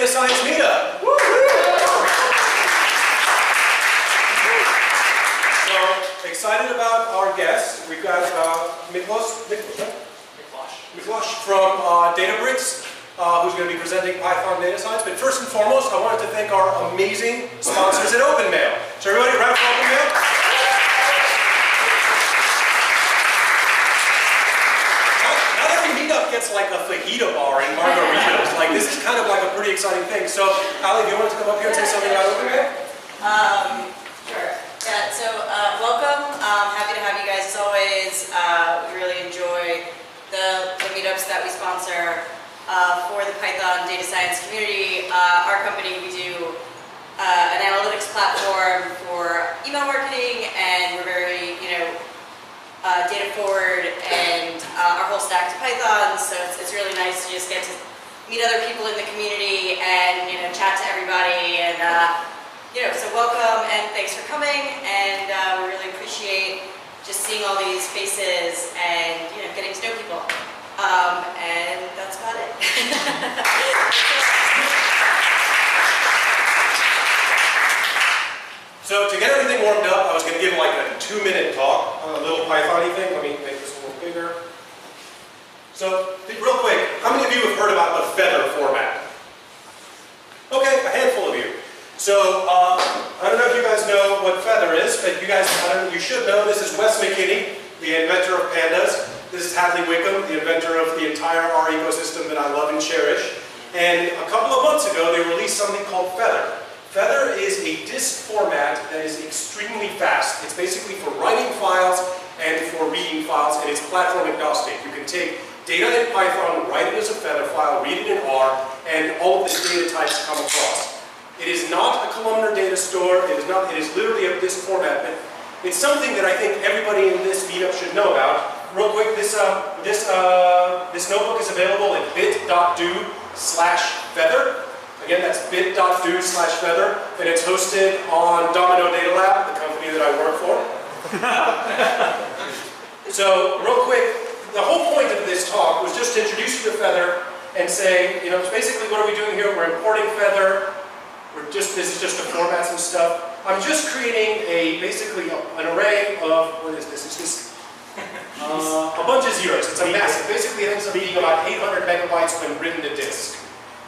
Data Science Meetup. So, excited about our guests. We've got Miklos from Databricks, who's going to be presenting Python data science. But first and foremost, I wanted to thank our amazing sponsors at OpenMail. So everybody, round for OpenMail. Gets like a fajita bar and margaritas. Like, this is kind of like a pretty exciting thing. So, Ali, do you want to come up here and say something about OpenMail? Sure. Yeah, so welcome. Happy to have you guys as always. We really enjoy the meetups that we sponsor for the Python data science community. Our company, we do an analytics platform for email marketing, and we're very, data forward, and our whole stack is Python, so it's really nice to just get to meet other people in the community and chat to everybody, and so welcome and thanks for coming, and we really appreciate just seeing all these faces and getting to know people, and that's about it. So to get everything warmed up, I was going to give like a 2-minute talk on a little Python-y thing. Let me make this a little bigger. So, real quick, how many of you have heard about the feather format? Okay, a handful of you. So, I don't know if you guys know what feather is, but you should know this is Wes McKinney, the inventor of pandas. This is Hadley Wickham, the inventor of the entire R ecosystem that I love and cherish. And a couple of months ago, they released something called Feather. Feather is a disk format that is extremely fast. It's basically for writing files and for reading files, and it's platform agnostic. You can take data in Python, write it as a Feather file, read it in R, and all of the data types come across. It is not a columnar data store. It is literally a disk format, but it's something that I think everybody in this meetup should know about. Real quick, this notebook is available at bit.do/feather. Again, that's bit.do/feather, and it's hosted on Domino Data Lab, the company that I work for. So, real quick, the whole point of this talk was just to introduce you to Feather and say, basically what are we doing here? We're importing Feather. This is just to format some stuff. I'm just creating basically an array of, what is this? It's just a bunch of zeros. It's a massive. Basically, it ends up being about 800 megabytes when written to disk.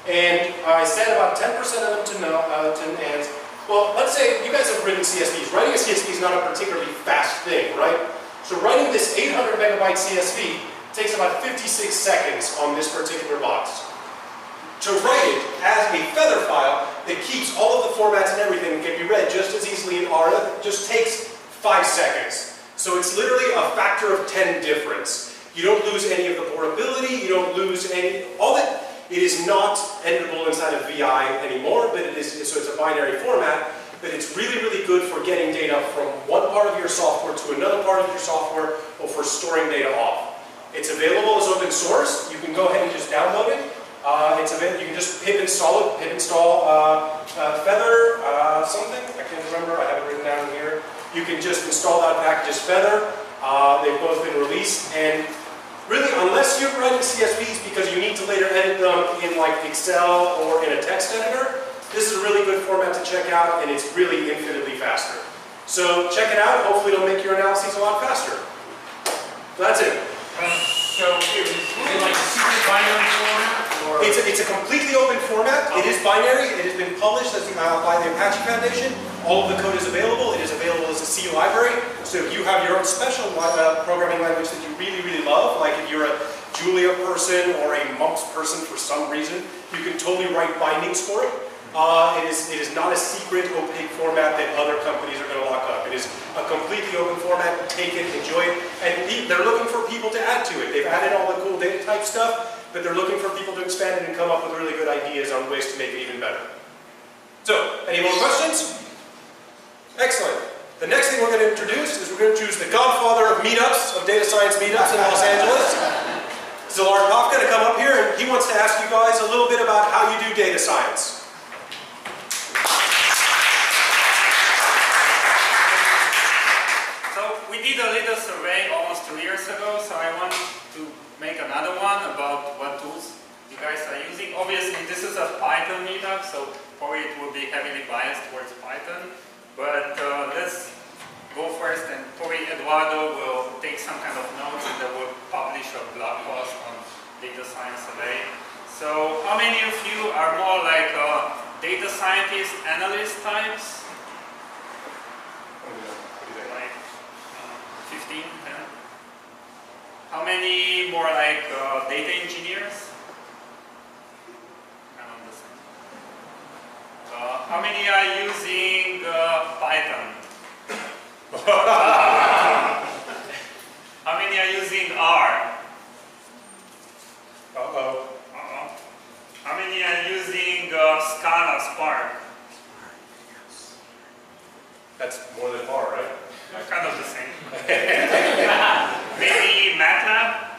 And I said about 10% of them to nans. Well, let's say you guys have written CSVs. Writing a CSV is not a particularly fast thing, right? So writing this 800 megabyte CSV takes about 56 seconds on this particular box. To write it as a Feather file that keeps all of the formats and everything and can be read just as easily in R, it just takes 5 seconds. So it's literally a factor of 10 difference. You don't lose any of the portability, you don't lose any, it is not editable inside of VI anymore, but so it's a binary format, but it's really, really good for getting data from one part of your software to another part of your software, or for storing data off. It's available as open source. You can go ahead and just download it. You can just pip install Feather something. I can't remember. I have it written down here. You can just install that package as Feather. They've both been released, and really, unless you're writing CSVs because you need to later edit them in like Excel or in a text editor, this is a really good format to check out, and it's really infinitely faster. So check it out. Hopefully it'll make your analyses a lot faster. So that's it. So is it like a secret binary format? Or? It's a completely open format. It is binary. It has been published by the Apache Foundation. All of the code is available. It is available as a C library. So if you have your own special programming language that you really, really love, like if you're a Julia person or a Mumps person for some reason, you can totally write bindings for it. It is not a secret, opaque format that other companies are going to lock up. It is a completely open format. Take it, enjoy it, and they're looking for people to add to it. They've added all the cool data type stuff, but they're looking for people to expand it and come up with really good ideas on ways to make it even better. So, any more questions? Excellent. The next thing we're going to introduce is we're going to choose the godfather of meetups, of data science meetups in Los Angeles. Zalard Kafka to come up here, and he wants to ask you guys a little bit about how you do data science. We did a little survey almost 2 years ago, so I want to make another one about what tools do you guys are using. Obviously, this is a Python meetup, so probably it will be heavily biased towards Python. But let's go first, and probably Eduardo will take some kind of notes, and then we'll publish a blog post on data science today. So, how many of you are more like data scientist, analyst types? Like 15, 10? How many more like data engineers? Kind of the same. How many are using Python? How many are using R? Uh-oh. How many are using Scala, Spark? That's more than R, right? Kind of the same. Maybe MATLAB?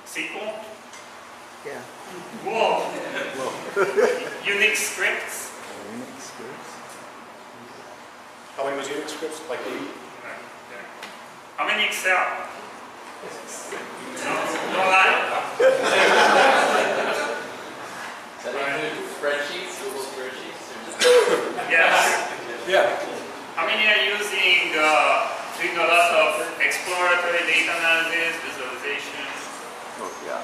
SQL? Yeah. Whoa! Unix scripts? How many was Unix scripts? Like 8? How many Excel? No lie. Does that include spreadsheets, Google spreadsheets? Yes. Yeah. How many are using, doing a lot of exploratory data analysis, visualization? Oh, yeah.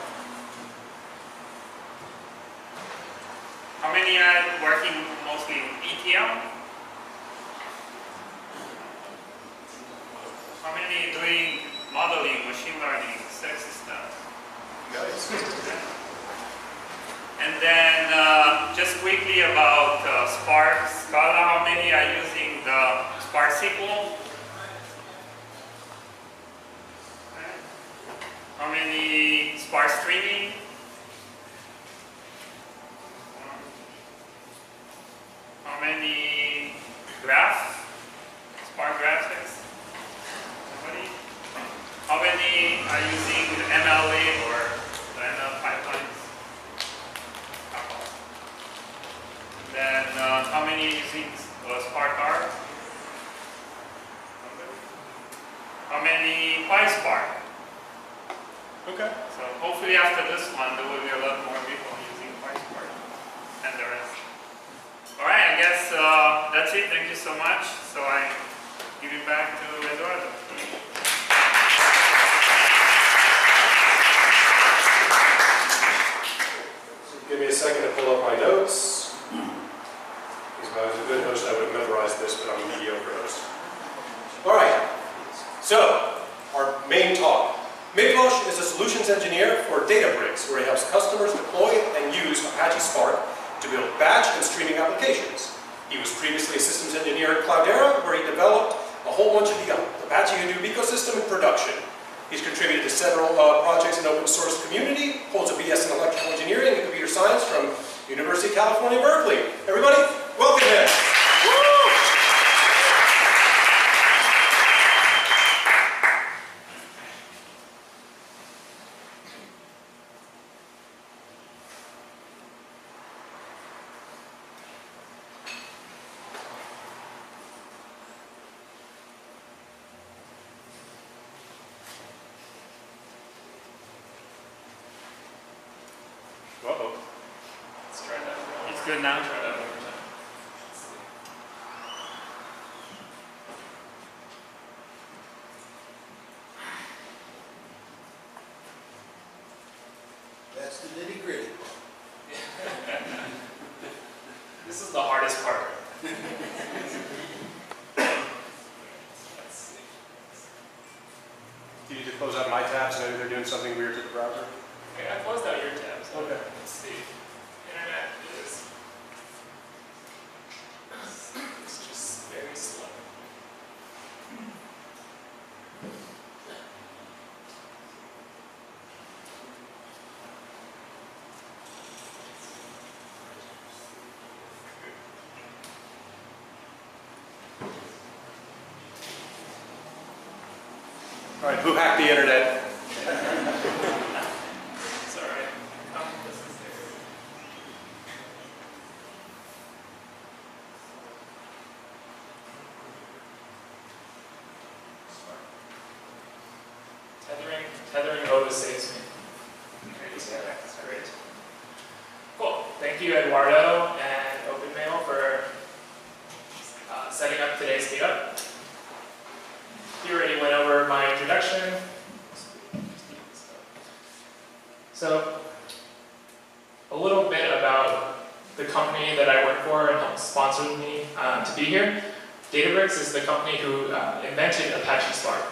How many are working mostly in ETL? How many doing modeling, machine learning, sexy stuff? Nice. And then just quickly about Spark, Scala, how many are using the Spark SQL? Okay. How many Spark streaming? How many graph? Spark graphics? Somebody? How many are using the MLA or the ML pipelines? Then how many are using Spark R? How many PySpark? Okay. So hopefully after this one there will be a lot more people using PySpark and the rest. Alright, I guess that's it. Thank you so much. So I give it back to Eduardo. Give me a second to pull up my notes. If I was a good host, I would have memorized this, but I'm a mediocre host. All right. So, our main talk. Miklos is a solutions engineer for Databricks, where he helps customers deploy and use Apache Spark to build batch and streaming applications. He was previously a systems engineer at Cloudera, where he developed a whole bunch of the Apache Hadoop ecosystem in production. He's contributed to several projects in open source community, holds a BS in electrical engineering and computer science from University of California, Berkeley. Everybody, welcome him. Woo! Uh-oh. Let's try that. It's good now. Try that one more time. That's the nitty gritty. This is the hardest part. Let's see. Do you need to close out my tabs? Maybe they're doing something weird to the browser. Okay, I closed out your tabs. Okay. Let's see. Internet is it's just very slow. All right, who hacked the internet? It's alright. This is there. Tethering always saves me. these together. That's great. Cool. Thank you, Eduardo and OpenMail for setting up today's meetup. You already went over my introduction. So, a little bit about the company that I work for and helped sponsor me to be here. Databricks is the company who invented Apache Spark.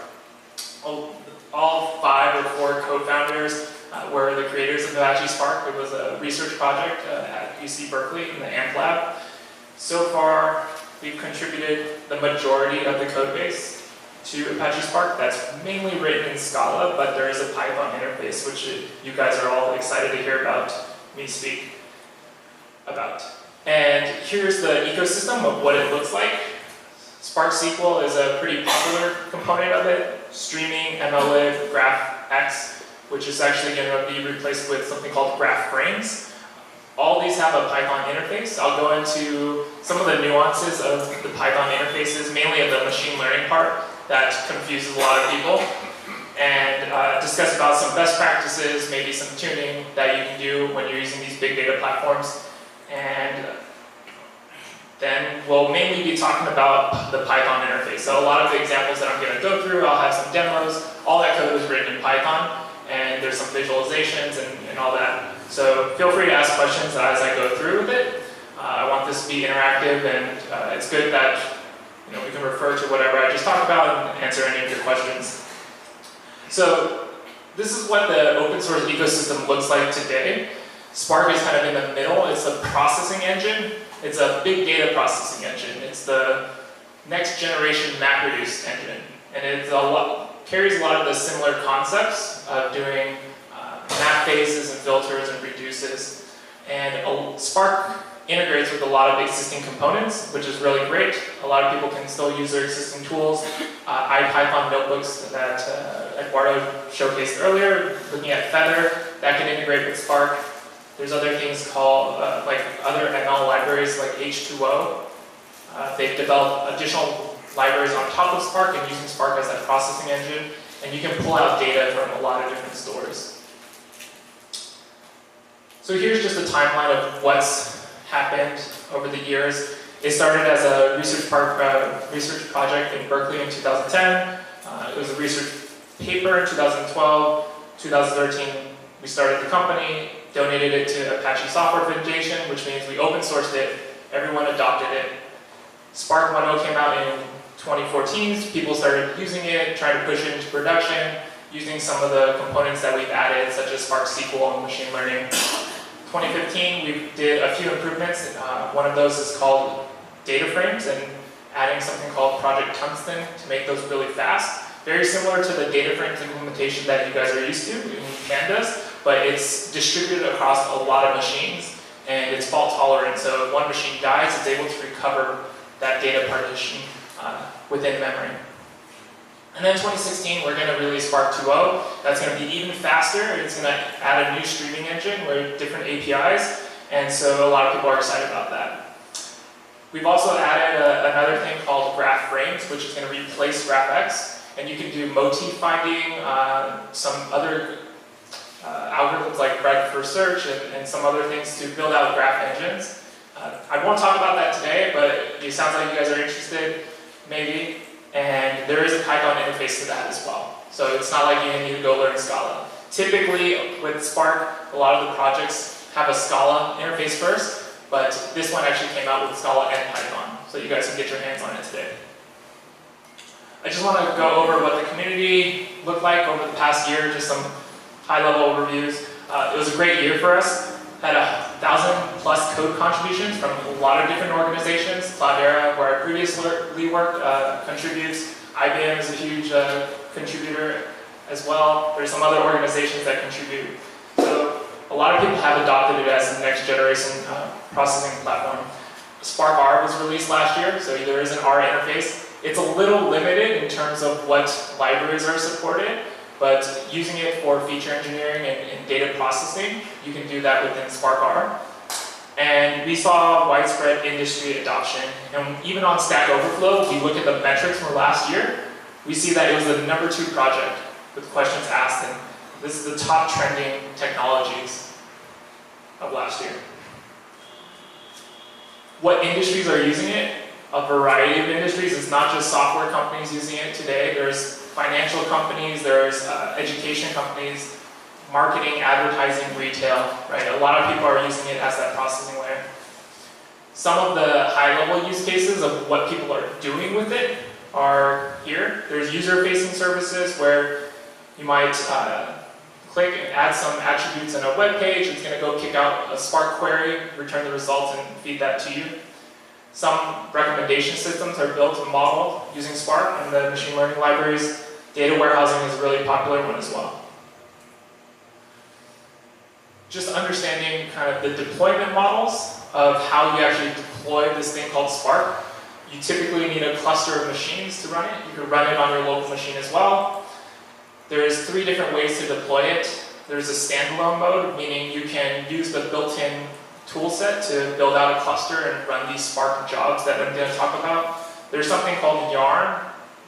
All 5 or 4 co-founders were the creators of Apache Spark. It was a research project at UC Berkeley in the AMP lab. So far, we've contributed the majority of the code base to Apache Spark. That's mainly written in Scala, but there is a Python interface, which you guys are all excited to hear about me speak about. And here's the ecosystem of what it looks like. Spark SQL is a pretty popular component of it. Streaming, MLlib, GraphX, which is actually going to be replaced with something called Graph Frames. All these have a Python interface. I'll go into some of the nuances of the Python interfaces, mainly of the machine learning part that confuses a lot of people, and discuss about some best practices, maybe some tuning that you can do when you're using these big data platforms. And then we'll mainly be talking about the Python interface. So a lot of the examples that I'm going to go through, I'll have some demos. All that code is written in Python, and there's some visualizations and all that. So feel free to ask questions as I go through with it. I want this to be interactive, and it's good that we can refer to whatever I just talked about and answer any of your questions. So this is what the open source ecosystem looks like today. Spark is kind of in the middle. It's a processing engine. It's a big data processing engine. It's the next generation MapReduce engine. And it carries a lot of the similar concepts of doing map phases and filters and reduces. And Spark integrates with a lot of existing components, which is really great. A lot of people can still use their existing tools. IPython notebooks that Eduardo showcased earlier, looking at Feather, that can integrate with Spark. There's other things called, like other ML libraries like H2O. They've developed additional libraries on top of Spark and using Spark as that processing engine. And you can pull out data from a lot of different stores. So here's just a timeline of what's happened over the years. It started as a research project in Berkeley in 2010. It was a research paper in 2012. 2013, we started the company, donated it to Apache Software Foundation, which means we open sourced it, everyone adopted it. Spark 1.0 came out in 2014, people started using it, trying to push it into production, using some of the components that we've added, such as Spark SQL and machine learning. 2015, we did a few improvements. One of those is called data frames, and adding something called Project Tungsten to make those really fast. Very similar to the data frames implementation that you guys are used to in Pandas, but it's distributed across a lot of machines, and it's fault tolerant, so if one machine dies, it's able to recover that data partition within memory. And then 2016, we're going to release Spark 2.0. That's going to be even faster. It's going to add a new streaming engine with different APIs, and so a lot of people are excited about that. We've also added another thing called Graph Frames, which is going to replace GraphX, and you can do motif finding, some other algorithms like breadth for search, and some other things to build out graph engines. I won't talk about that today, but it sounds like you guys are interested, maybe. And there is a Python interface to that as well. So it's not like you need to go learn Scala. Typically, with Spark, a lot of the projects have a Scala interface first, but this one actually came out with Scala and Python, so you guys can get your hands on it today. I just want to go over what the community looked like over the past year, just some high-level overviews. It was a great year for us. Had 1,000+ code contributions from a lot of different organizations. Cloudera, where I previously worked, contributes. IBM is a huge contributor as well. There's some other organizations that contribute. So a lot of people have adopted it as the next generation processing platform. Spark R was released last year, so there is an R interface. It's a little limited in terms of what libraries are supported, but using it for feature engineering and data processing, you can do that within Spark R. And we saw widespread industry adoption. And even on StackOverflow, we look at the metrics from last year, we see that it was the #2 project with questions asked, and This is the top trending technologies of last year. What industries are using it? A variety of industries. It's not just software companies using it today. There's financial companies, there's education companies, marketing, advertising, retail, right? A lot of people are using it as that processing layer. Some of the high-level use cases of what people are doing with it are here. There's user-facing services where you might click and add some attributes in a web page. It's going to go kick out a Spark query, return the results, and feed that to you. Some recommendation systems are built and modeled using Spark and the machine learning libraries. Data warehousing is a really popular one as well. Just understanding kind of the deployment models of how you actually deploy this thing called Spark. You typically need a cluster of machines to run it. You can run it on your local machine as well. There's 3 different ways to deploy it. There's a standalone mode, meaning you can use the built-in toolset to build out a cluster and run these Spark jobs that I'm going to talk about. There's something called Yarn,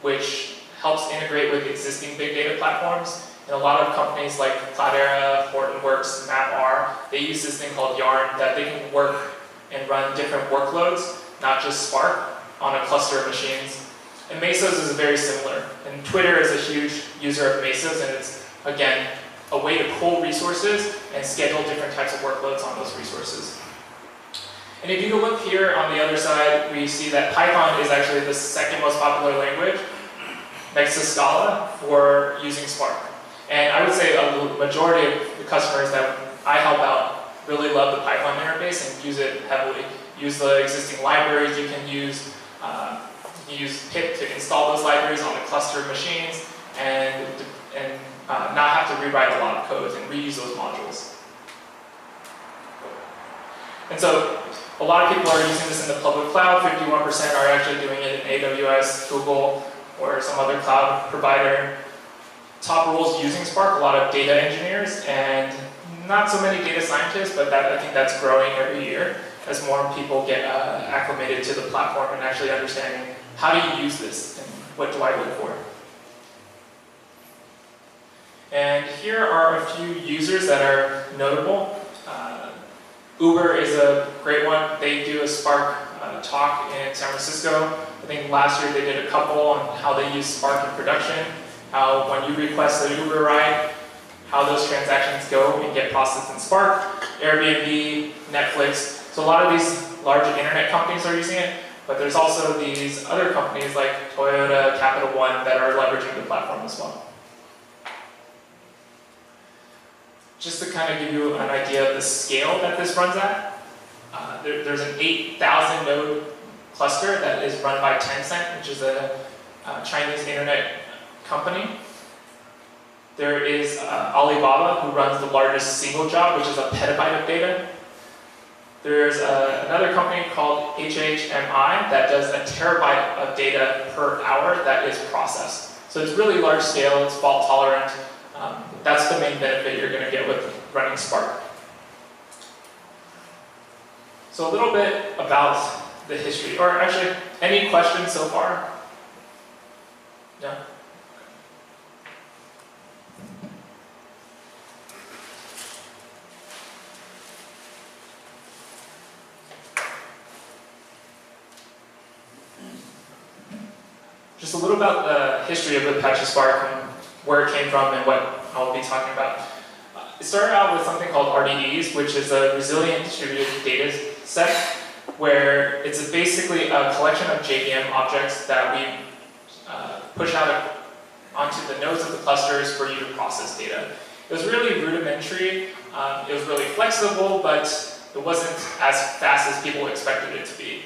which helps integrate with existing big data platforms. And a lot of companies like Cloudera, Hortonworks, MapR, they use this thing called Yarn that they can work and run different workloads, not just Spark, on a cluster of machines. And Mesos is very similar. And Twitter is a huge user of Mesos, and it's, again, a way to pull resources and schedule different types of workloads on those resources. And if you look here on the other side, we see that Python is actually the 2nd most popular language, next to Scala, for using Spark. And I would say a majority of the customers that I help out really love the Python interface and use it heavily. Use the existing libraries. You can use pip to install those libraries on the cluster of machines and not have to rewrite a lot of code and reuse those modules. And so a lot of people are using this in the public cloud. 51% are actually doing it in AWS, Google, or some other cloud provider. Top roles using Spark, a lot of data engineers and not so many data scientists, but I think that's growing every year as more people get acclimated to the platform and actually understanding how do you use this and what do I look for. And here are a few users that are notable. Uber is a great one. They do a Spark talk in San Francisco. I think last year they did a couple on how they use Spark in production, how when you request an Uber ride, how those transactions go and get processed in Spark. Airbnb, Netflix. So a lot of these large internet companies are using it, but there's also these other companies like Toyota, Capital One that are leveraging the platform as well. Just to kind of give you an idea of the scale that this runs at, there's an 8,000 node cluster that is run by Tencent, which is a Chinese internet company. There is Alibaba, who runs the largest single job, which is a petabyte of data. There's another company called HHMI that does a terabyte of data per hour that is processed. So it's really large scale, it's fault tolerant. That's the main benefit you're going to get with running Spark. So a little bit about the history, or actually, any questions so far? No? Just a little about the history of Apache Spark and where it came from and what I'll be talking about. It started out with something called RDDs, which is a resilient distributed data set, where it's basically a collection of JVM objects that we push out onto the nodes of the clusters for you to process data. It was really rudimentary, it was really flexible, but it wasn't as fast as people expected it to be.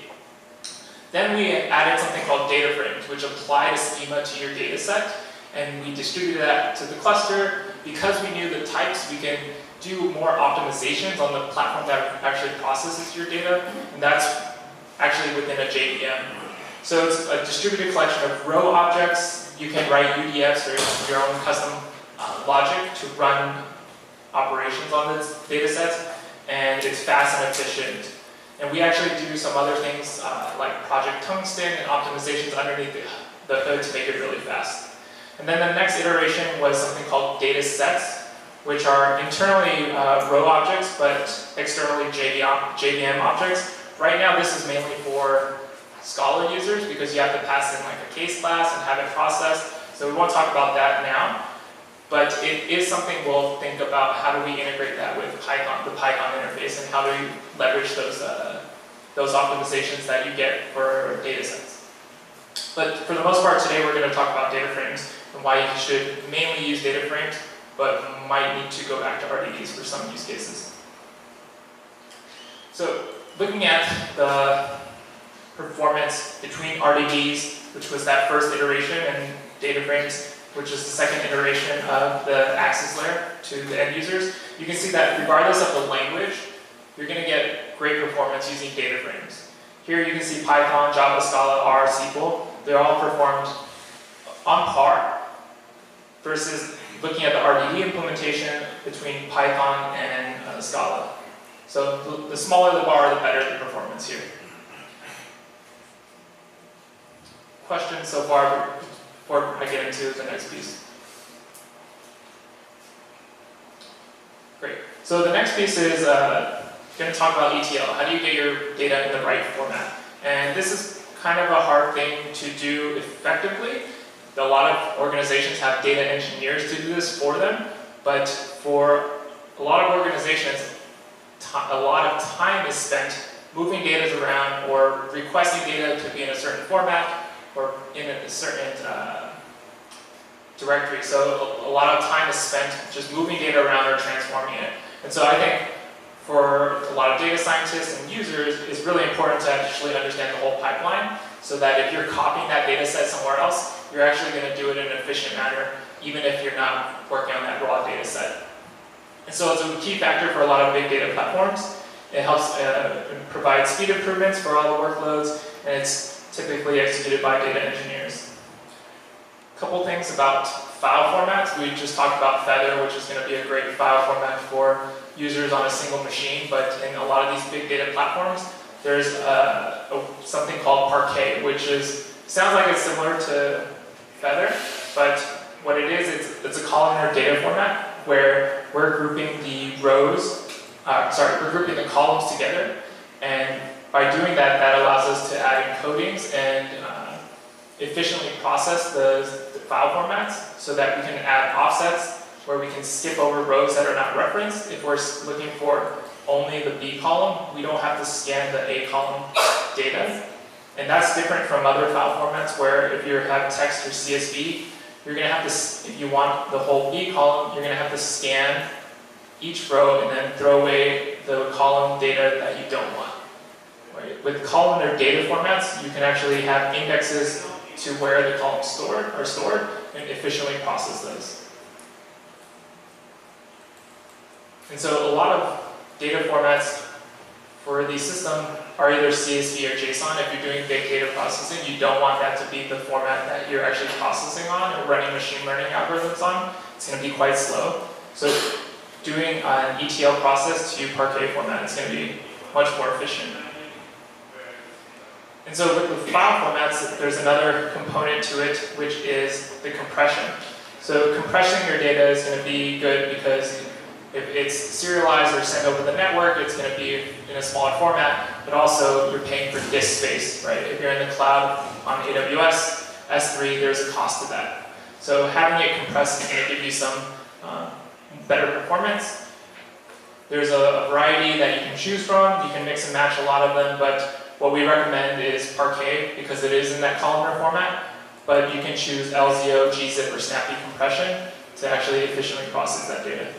Then we added something called data frames, which applied a schema to your data set, and we distributed that to the cluster. Because we knew the types, we can do more optimizations on the platform that actually processes your data, and that's actually within a JVM. So it's a distributed collection of row objects. You can write UDFs or your own custom logic to run operations on this data set, and it's fast and efficient. And we actually do some other things like Project Tungsten and optimizations underneath the hood to make it really fast. And then the next iteration was something called data sets, which are internally row objects, but externally JVM objects. Right now, this is mainly for Scala users because you have to pass in like a case class and have it processed. So we won't talk about that now, but it is something we'll think about. How do we integrate that with Python, the Python interface, and how do we leverage those optimizations that you get for data sets. But for the most part today, we're going to talk about data frames and why you should mainly use data frames, but might need to go back to RDBs for some use cases. So looking at the performance between RDBs, which was that first iteration, and data frames, which is the second iteration of the access layer to the end users, you can see that regardless of the language, you're going to get great performance using data frames. Here you can see Python, Java, Scala, R, SQL. They're all performed on par versus looking at the RDB implementation between Python and Scala. So the smaller the bar, the better the performance here. Questions so far before I get into the next piece? Great. So the next piece is going to talk about ETL. How do you get your data in the right format? And this is kind of a hard thing to do effectively. A lot of organizations have data engineers to do this for them, but for a lot of organizations, a lot of time is spent moving data around or requesting data to be in a certain format or in a certain directory. So a lot of time is spent just moving data around or transforming it. And so I think for a lot of data scientists and users, it's really important to actually understand the whole pipeline so that if you're copying that data set somewhere else, you're actually going to do it in an efficient manner, even if you're not working on that raw data set. And so it's a key factor for a lot of big data platforms. It helps provide speed improvements for all the workloads, and it's typically executed by data engineers. A couple things about file formats. We just talked about Feather, which is going to be a great file format for users on a single machine, but in a lot of these big data platforms, there's something called Parquet, which sounds like it's similar to Feather, but what it is, it's a columnar data format where we're grouping the we're grouping the columns together, and by doing that, that allows us to add encodings and efficiently process the file formats so that we can add offsets where we can skip over rows that are not referenced. If we're looking for only the B column, we don't have to scan the A column data. And that's different from other file formats where if you have text or CSV, you're going to have to, if you want the whole B column, you're going to have to scan each row and then throw away the column data that you don't want. Right? With columnar data formats, you can actually have indexes to where the columns are stored and efficiently process those. And so a lot of data formats for the system are either CSV or JSON. If you're doing big data processing, you don't want that to be the format that you're actually processing on or running machine learning algorithms on. It's going to be quite slow. So doing an ETL process to Parquet format is going to be much more efficient. And so with the file formats, there's another component to it, which is the compression. So compressing your data is going to be good because if it's serialized or sent over the network, it's going to be in a smaller format, but also you're paying for disk space, right? If you're in the cloud on AWS, S3, there's a cost to that. So having it compressed is going to give you some better performance. There's a variety that you can choose from. You can mix and match a lot of them, but what we recommend is Parquet because it is in that columnar format, but you can choose LZO, gzip, or snappy compression to actually efficiently process that data.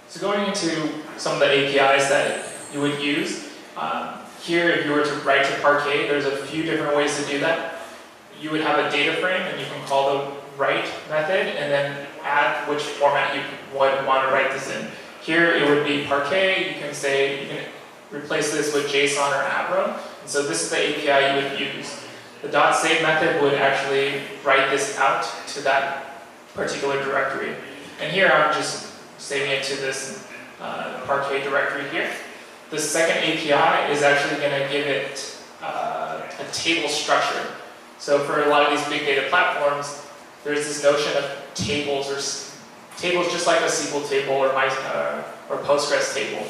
So going into some of the APIs that you would use, here if you were to write to Parquet, there's a few different ways to do that. You would have a data frame and you can call the write method and then add which format you would want to write this in. Here it would be Parquet. You can say, you can replace this with JSON or Avro. And so this is the API you would use. The .save method would actually write this out to that particular directory. And here I'm just saving it to this Parquet directory here. The second API is actually going to give it a table structure. So for a lot of these big data platforms, there's this notion of tables, or tables just like a SQL table or Postgres table.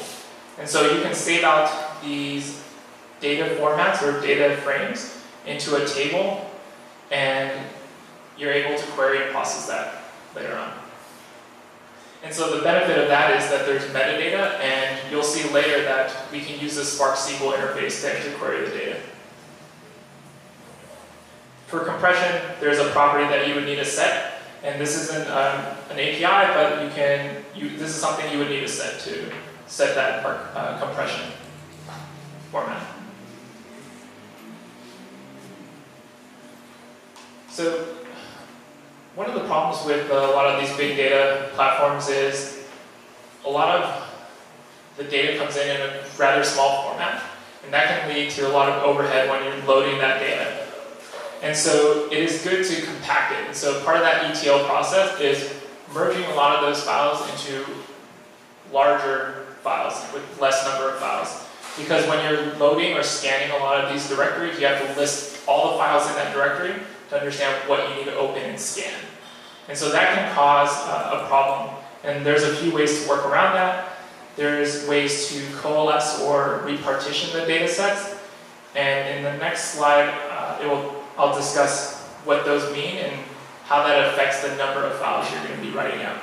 And so you can save out these data formats or data frames into a table, and you're able to query and process that later on. And so the benefit of that is that there's metadata, and you'll see later that we can use the Spark SQL interface to actually query the data. For compression, there's a property that you would need to set, and this isn't an API, but this is something you would need to set that compression format. So one of the problems with a lot of these big data platforms is a lot of the data comes in a rather small format, and that can lead to a lot of overhead when you're loading that data. And so it is good to compact it. And so part of that ETL process is merging a lot of those files into larger files with less number of files. Because when you're loading or scanning a lot of these directories, you have to list all the files in that directory to understand what you need to open and scan. And so that can cause a problem. And there's a few ways to work around that. There's ways to coalesce or repartition the data sets. And in the next slide, I'll discuss what those mean and how that affects the number of files you're going to be writing out.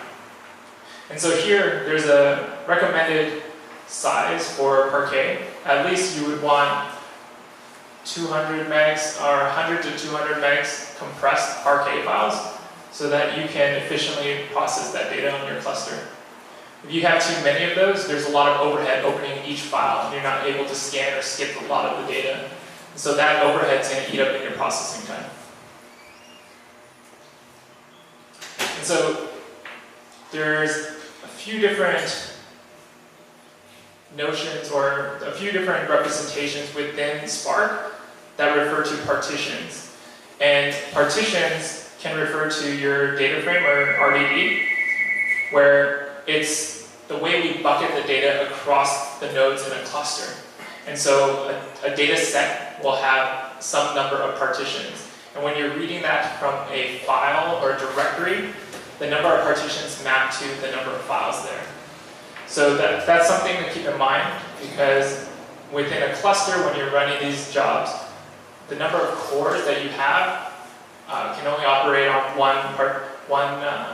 And so here, there's a recommended size for Parquet. At least you would want 200 megs or 100 to 200 megs compressed Parquet files so that you can efficiently process that data on your cluster. If you have too many of those, there's a lot of overhead opening each file, and you're not able to scan or skip a lot of the data. So that overhead is going to eat up in your processing time. And so there's a few different notions or a few different representations within Spark that refer to partitions. And partitions can refer to your data frame or RDD, where it's the way we bucket the data across the nodes in a cluster. And so a data set will have some number of partitions. And when you're reading that from a file or directory, the number of partitions map to the number of files there. So that's something to keep in mind, because within a cluster, when you're running these jobs, the number of cores that you have can only operate on one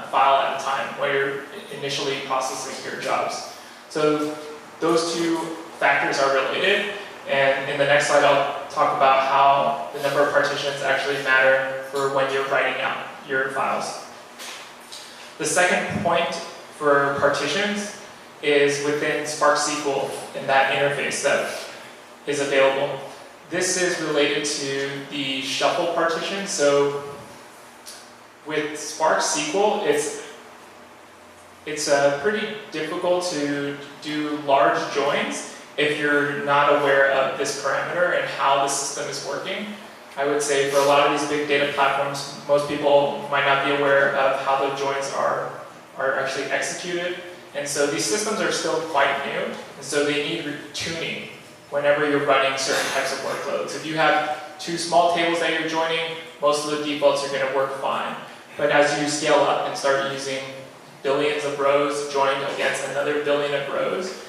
file at a time while you're initially processing your jobs. So those two factors are related, and in the next slide I'll talk about how the number of partitions actually matter for when you're writing out your files. The second point for partitions is within Spark SQL in that interface that is available. This is related to the shuffle partition. So with Spark SQL, it's pretty difficult to do large joins if you're not aware of this parameter and how the system is working. I would say for a lot of these big data platforms, most people might not be aware of how the joins are actually executed. And so these systems are still quite new, and so they need tuning whenever you're running certain types of workloads. If you have two small tables that you're joining, most of the defaults are going to work fine. But as you scale up and start using billions of rows joined against another billion of rows,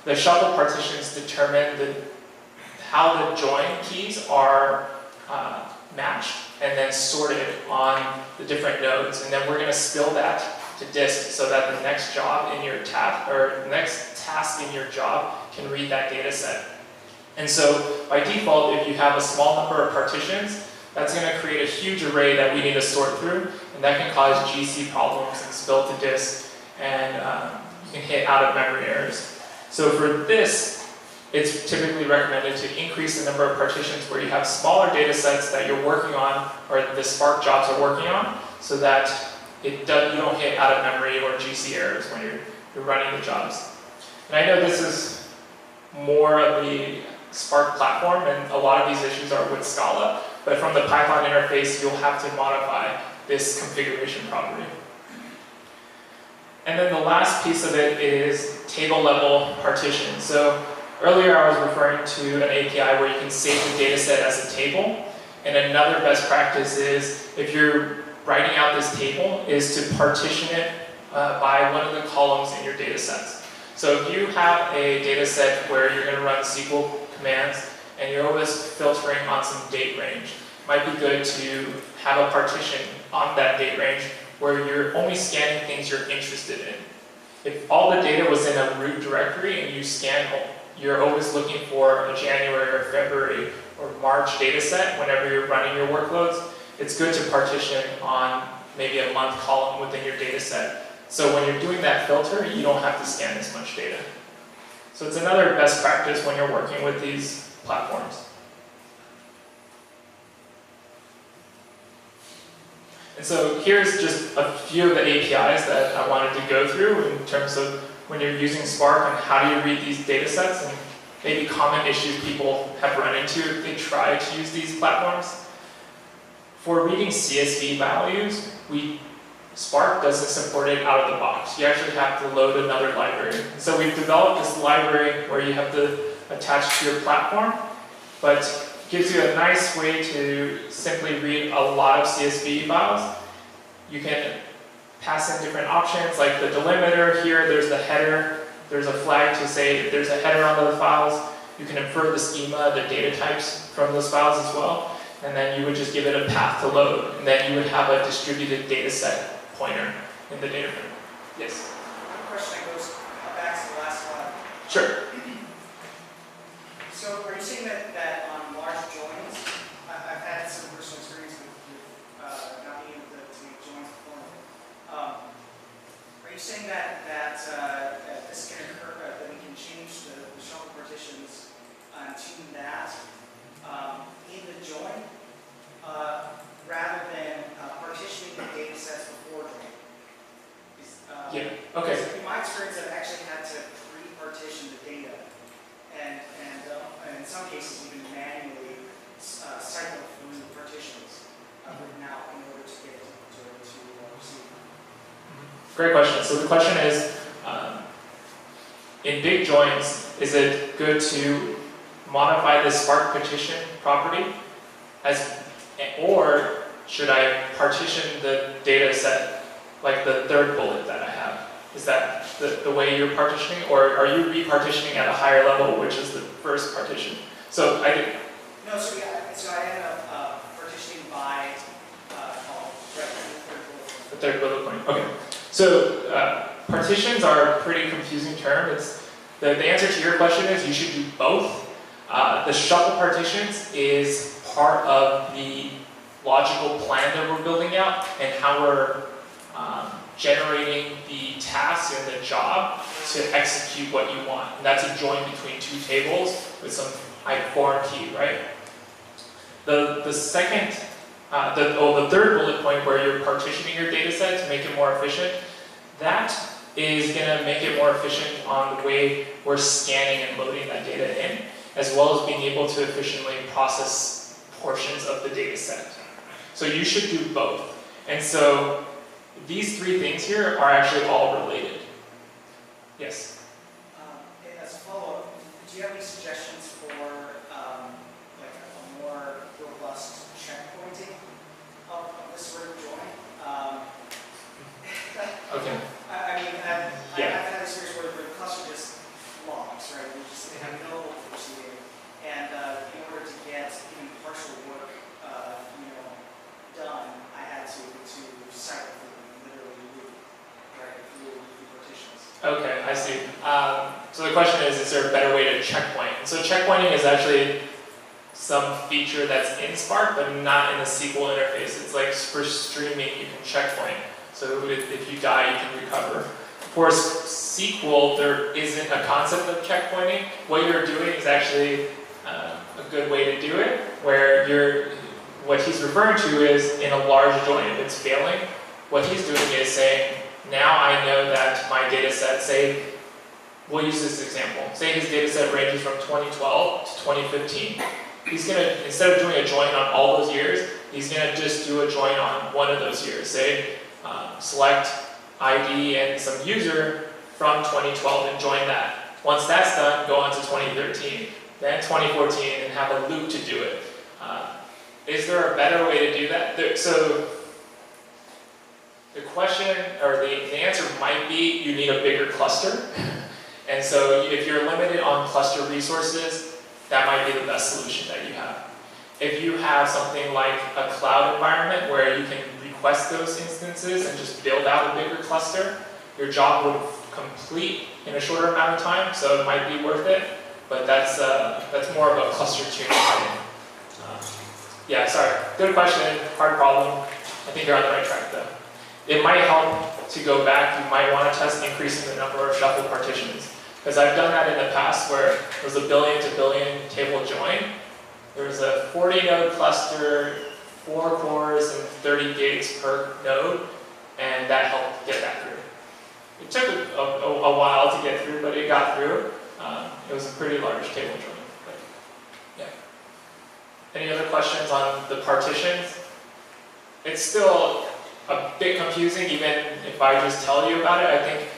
the shuffle partitions determine how the join keys are matched and then sorted on the different nodes. And then we're going to spill that to disk so that the next job in your task, or the next task in your job, can read that data set. And so by default, if you have a small number of partitions, that's going to create a huge array that we need to sort through, and that can cause GC problems and spill to disk, and you can hit out of memory errors. So for this, it's typically recommended to increase the number of partitions where you have smaller data sets that you're working on, or the Spark jobs are working on, so that you don't hit out of memory or GC errors when you're running the jobs. And I know this is more of the Spark platform, and a lot of these issues are with Scala, but from the Python interface, you'll have to modify this configuration property. And then the last piece of it is table-level partition. So earlier I was referring to an API where you can save the data set as a table, And another best practice is, if you're writing out this table, is to partition it by one of the columns in your data sets. So if you have a data set where you're going to run SQL commands and you're always filtering on some date range, it might be good to have a partition on that date range where you're only scanning things you're interested in. If all the data was in a root directory and you scan, you're always looking for a January or February or March data set whenever you're running your workloads, it's good to partition on maybe a month column within your data set. So when you're doing that filter, you don't have to scan as much data. So it's another best practice when you're working with these platforms. And so here's just a few of the APIs that I wanted to go through in terms of when you're using Spark and how do you read these data sets, and maybe common issues people have run into if they try to use these platforms. For reading CSV values, Spark doesn't support it out of the box. You actually have to load another library. So we've developed this library where you have to attach to your platform, but gives you a nice way to simply read a lot of CSV files. You can pass in different options like the delimiter here, there's the header, there's a flag to say if there's a header on the files. You can infer the schema, the data types from those files as well, and then you would just give it a path to load, and then you would have a distributed data set pointer in the data frame. Yes? One question that goes back to the last slide. Sure. So are you saying that on large joins, I've had some personal experience with not being able to make joins before. Are you saying that this can occur, that we can change the shuffle partitions to that in the join, rather than partitioning the data sets before join? Yeah, okay. In my experience, I've actually had to pre-partition the data, and in some cases even manually cycle through the partitions written out in order to get it to receive. Great question. So the question is, in big joins, is it good to modify the Spark partition property, or should I partition the data set like the third bullet that I have? Is that the way you're partitioning, or are you repartitioning at a higher level, which is the first partition? So I did. No, so I ended up partitioning by column, right? The third bullet point. Okay. So partitions are a pretty confusing term. The answer to your question is you should do both. The shuffle partitions is part of the logical plan that we're building out and how we're generating the tasks and the job to execute what you want. And that's a join between two tables with some foreign key, right? The second, the third bullet point where you're partitioning your data set to make it more efficient, that is going to make it more efficient on the way we're scanning and loading that data in, as well as being able to efficiently process portions of the data set. So you should do both. And so these three things here are actually all related. Yes? As a follow-up, do you have any suggestions for like a more robust checkpointing of this sort of join? Okay. I mean, I've had this experience where the cluster just logs, right? They have no proceeding, and in order to get even partial work, done, I had to cycle through literally through partitions. Okay, I see. So the question is there a better way to checkpoint? And so checkpointing is actually some feature that's in Spark, but not in the SQL interface. It's like for streaming, you can checkpoint. So if you die, you can recover. For SQL, there isn't a concept of checkpointing. What you're doing is actually a good way to do it, where what he's referring to is in a large join, if it's failing, what he's doing is saying, now I know that my data set, say, we'll use this example. Say his data set ranges from 2012 to 2015. He's going to, instead of doing a join on all those years, he's going to just do a join on one of those years. Say, select ID and some user from 2012 and join that. Once that's done, go on to 2013, then 2014, and have a loop to do it. Is there a better way to do that? So the question, or the answer might be you need a bigger cluster. And so if you're limited on cluster resources, that might be the best solution that you have. If you have something like a cloud environment where you can request those instances and just build out a bigger cluster, your job would complete in a shorter amount of time, so it might be worth it. But that's more of a cluster tuning thing. Yeah, sorry. Good question. Hard problem. I think you're on the right track though. It might help to go back. You might want to test increasing the number of shuffle partitions. Because I've done that in the past where it was a billion to billion table join. There was a 40 node cluster, 4 cores and 30 gigs per node, and that helped get that through. It took a while to get through, but it got through. It was a pretty large table join. But, yeah. Any other questions on the partitions? It's still a bit confusing even if I just tell you about it. I think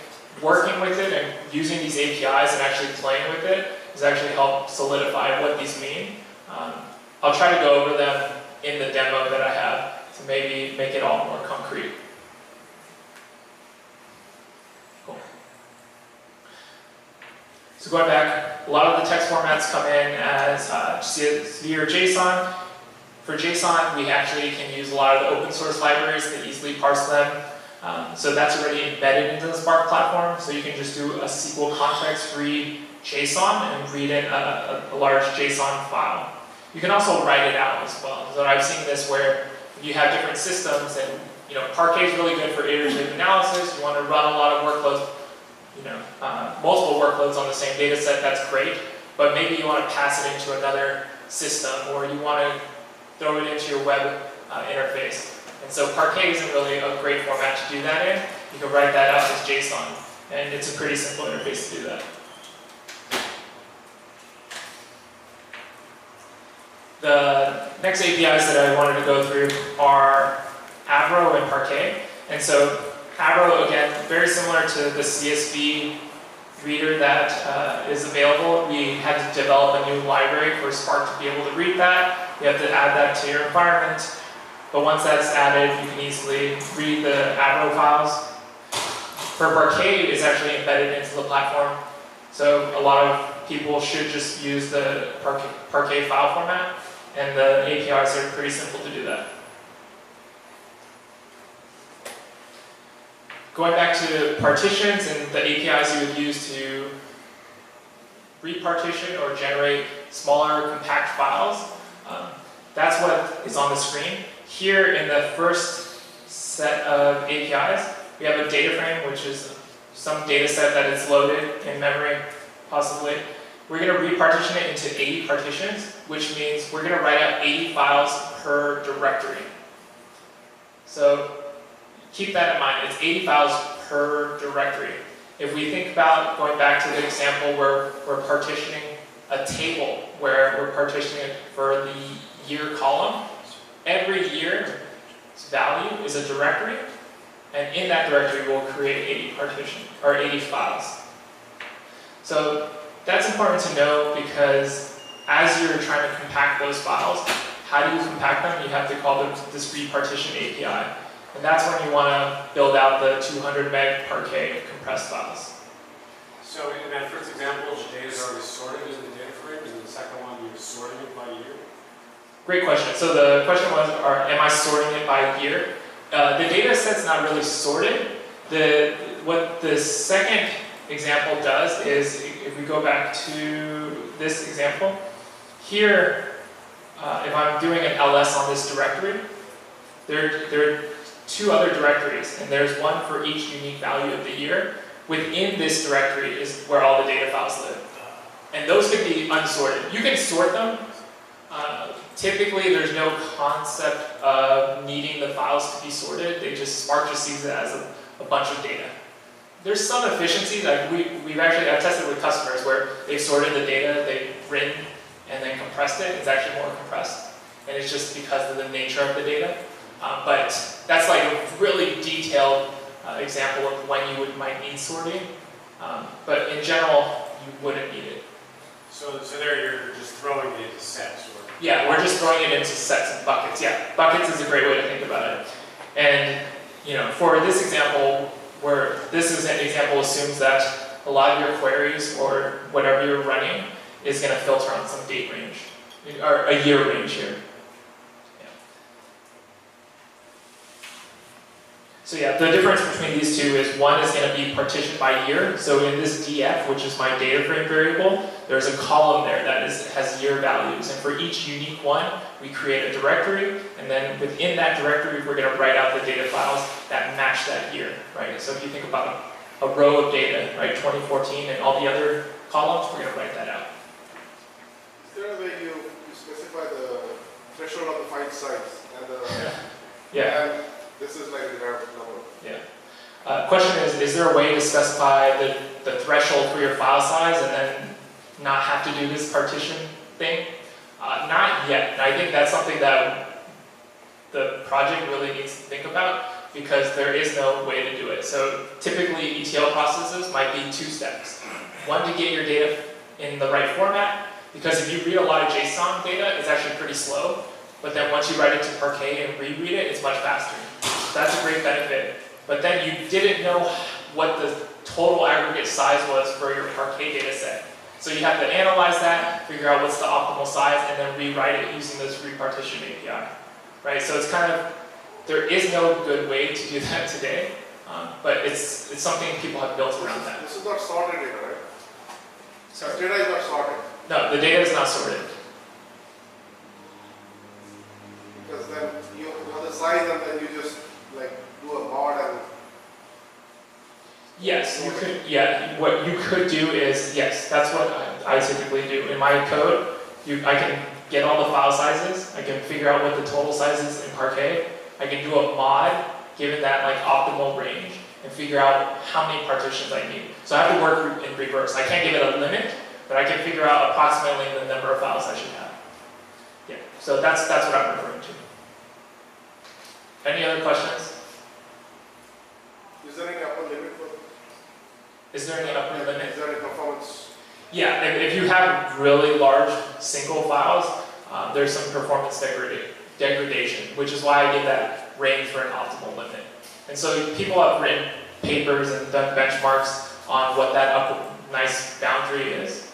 working with it and using these APIs and actually playing with it has actually helped solidify what these mean. I'll try to go over them in the demo that I have to maybe make it all more concrete. Cool. So going back, a lot of the text formats come in as CSV or JSON. For JSON, we actually can use a lot of the open source libraries to easily parse them. So that's already embedded into the Spark platform. So you can just do a SQL context read JSON and read in a large JSON file. You can also write it out as well. So I've seen this where you have different systems, and Parquet is really good for iterative analysis. You want to run a lot of workloads, multiple workloads on the same data set. That's great. But maybe you want to pass it into another system, or you want to throw it into your web interface. And so Parquet isn't really a great format to do that in. You can write that out as JSON, and it's a pretty simple interface to do that. The next APIs that I wanted to go through are Avro and Parquet. And so Avro, again, very similar to the CSV reader that is available. We had to develop a new library for Spark to be able to read that. You have to add that to your environment. But once that's added, you can easily read the Avro files. For Parquet, it's actually embedded into the platform. So a lot of people should just use the Parquet file format. And the APIs are pretty simple to do that. Going back to partitions and the APIs you would use to repartition or generate smaller compact files, that's what is on the screen. Here in the first set of APIs, we have a data frame, which is some data set that is loaded in memory, possibly. We're going to repartition it into 80 partitions, which means we're going to write out 80 files per directory. So keep that in mind. It's 80 files per directory. If we think about going back to the example where we're partitioning a table, where we're partitioning it for the year column, every year's value is a directory, and in that directory we'll create 80 partitions or 80 files. So that's important to know because as you're trying to compact those files, how do you compact them? You have to call this repartition API. And that's when you want to build out the 200 meg Parquet compressed files. So in that first example, the data is already sorted in the data frame, and the second one, you're sorting it by year? Great question. So the question was, am I sorting it by year? The data set's not really sorted. What the second example does is, if we go back to this example, here, if I'm doing an ls on this directory, there are 2 other directories, and there's one for each unique value of the year. Within this directory is where all the data files live. And those can be unsorted. You can sort them. Typically, there's no concept of needing the files to be sorted. Spark just sees it as a bunch of data. There's some efficiency, like I've tested with customers where they've sorted the data, they've written, and then compressed it. It's actually more compressed. And it's just because of the nature of the data. But that's like a really detailed example of when you might need sorting. But in general, you wouldn't need it. So there you're just throwing it into sets, or Yeah, we're just throwing it into sets and buckets. Yeah, buckets is a great way to think about it. And for this example, where this is an example assumes that a lot of your queries or whatever you're running is going to filter on some date range, or a year range here. So yeah, the difference between these two is one is going to be partitioned by year. So in this df, which is my data frame variable, there's a column there that has year values. And for each unique one, we create a directory. And then within that directory, we're going to write out the data files that match that year, right? So if you think about a row of data, right, 2014 and all the other columns, we're going to write that out. Is there a way you specify the threshold of the file size and the... Yeah. And this is like the number. Yeah. Question is there a way to specify the threshold for your file size and then not have to do this partition thing? Not yet. And I think that's something that the project really needs to think about because there is no way to do it. So typically ETL processes might be 2 steps. One, to get your data in the right format, because if you read a lot of JSON data, it's actually pretty slow. But then once you write it to Parquet and reread it, it's much faster. So that's a great benefit. But then you didn't know what the total aggregate size was for your Parquet data set. So you have to analyze that, figure out what's the optimal size, and then rewrite it using this repartition API. Right? So it's kind of, there is no good way to do that today, but it's something people have built around that. This is not sorted data, right? Sorry? Data is not sorted. No, the data is not sorted. Because then you know the size and then you just like do a mod and... Yes, you could, yeah, what you could do is, yes, that's what I typically do. In my code, I can get all the file sizes, I can figure out what the total size is in Parquet, I can do a mod, given that like optimal range, and figure out how many partitions I need. So I have to work in reverse. I can't give it a limit, but I can figure out approximately the number of files I should have. Yeah, so that's what I'm referring to. Any other questions? Is there any upper limit for... Is there any upper limit? Is there any performance? Yeah, if you have really large single files, there's some performance degradation, which is why I give that range for an optimal limit. And so people have written papers and done benchmarks on what that nice boundary is.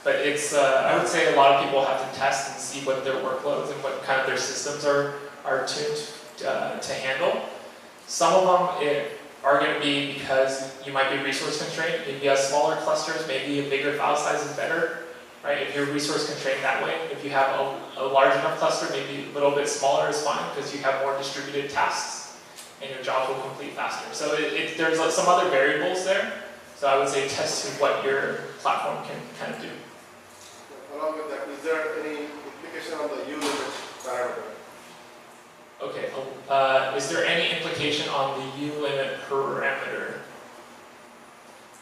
But it's, I would say a lot of people have to test and see what their workloads and what kind of their systems are tuned to handle. Some of them are going to be because you might be resource constrained. If you have smaller clusters, maybe a bigger file size is better, right? If you're resource constrained that way. If you have a large enough cluster, maybe a little bit smaller is fine because you have more distributed tasks and your jobs will complete faster. So there's some other variables there. So I would say test to what your platform can kind of do. Along with that, is there any implication on the U-limit parameter? Okay, is there any implication on the U-limit parameter?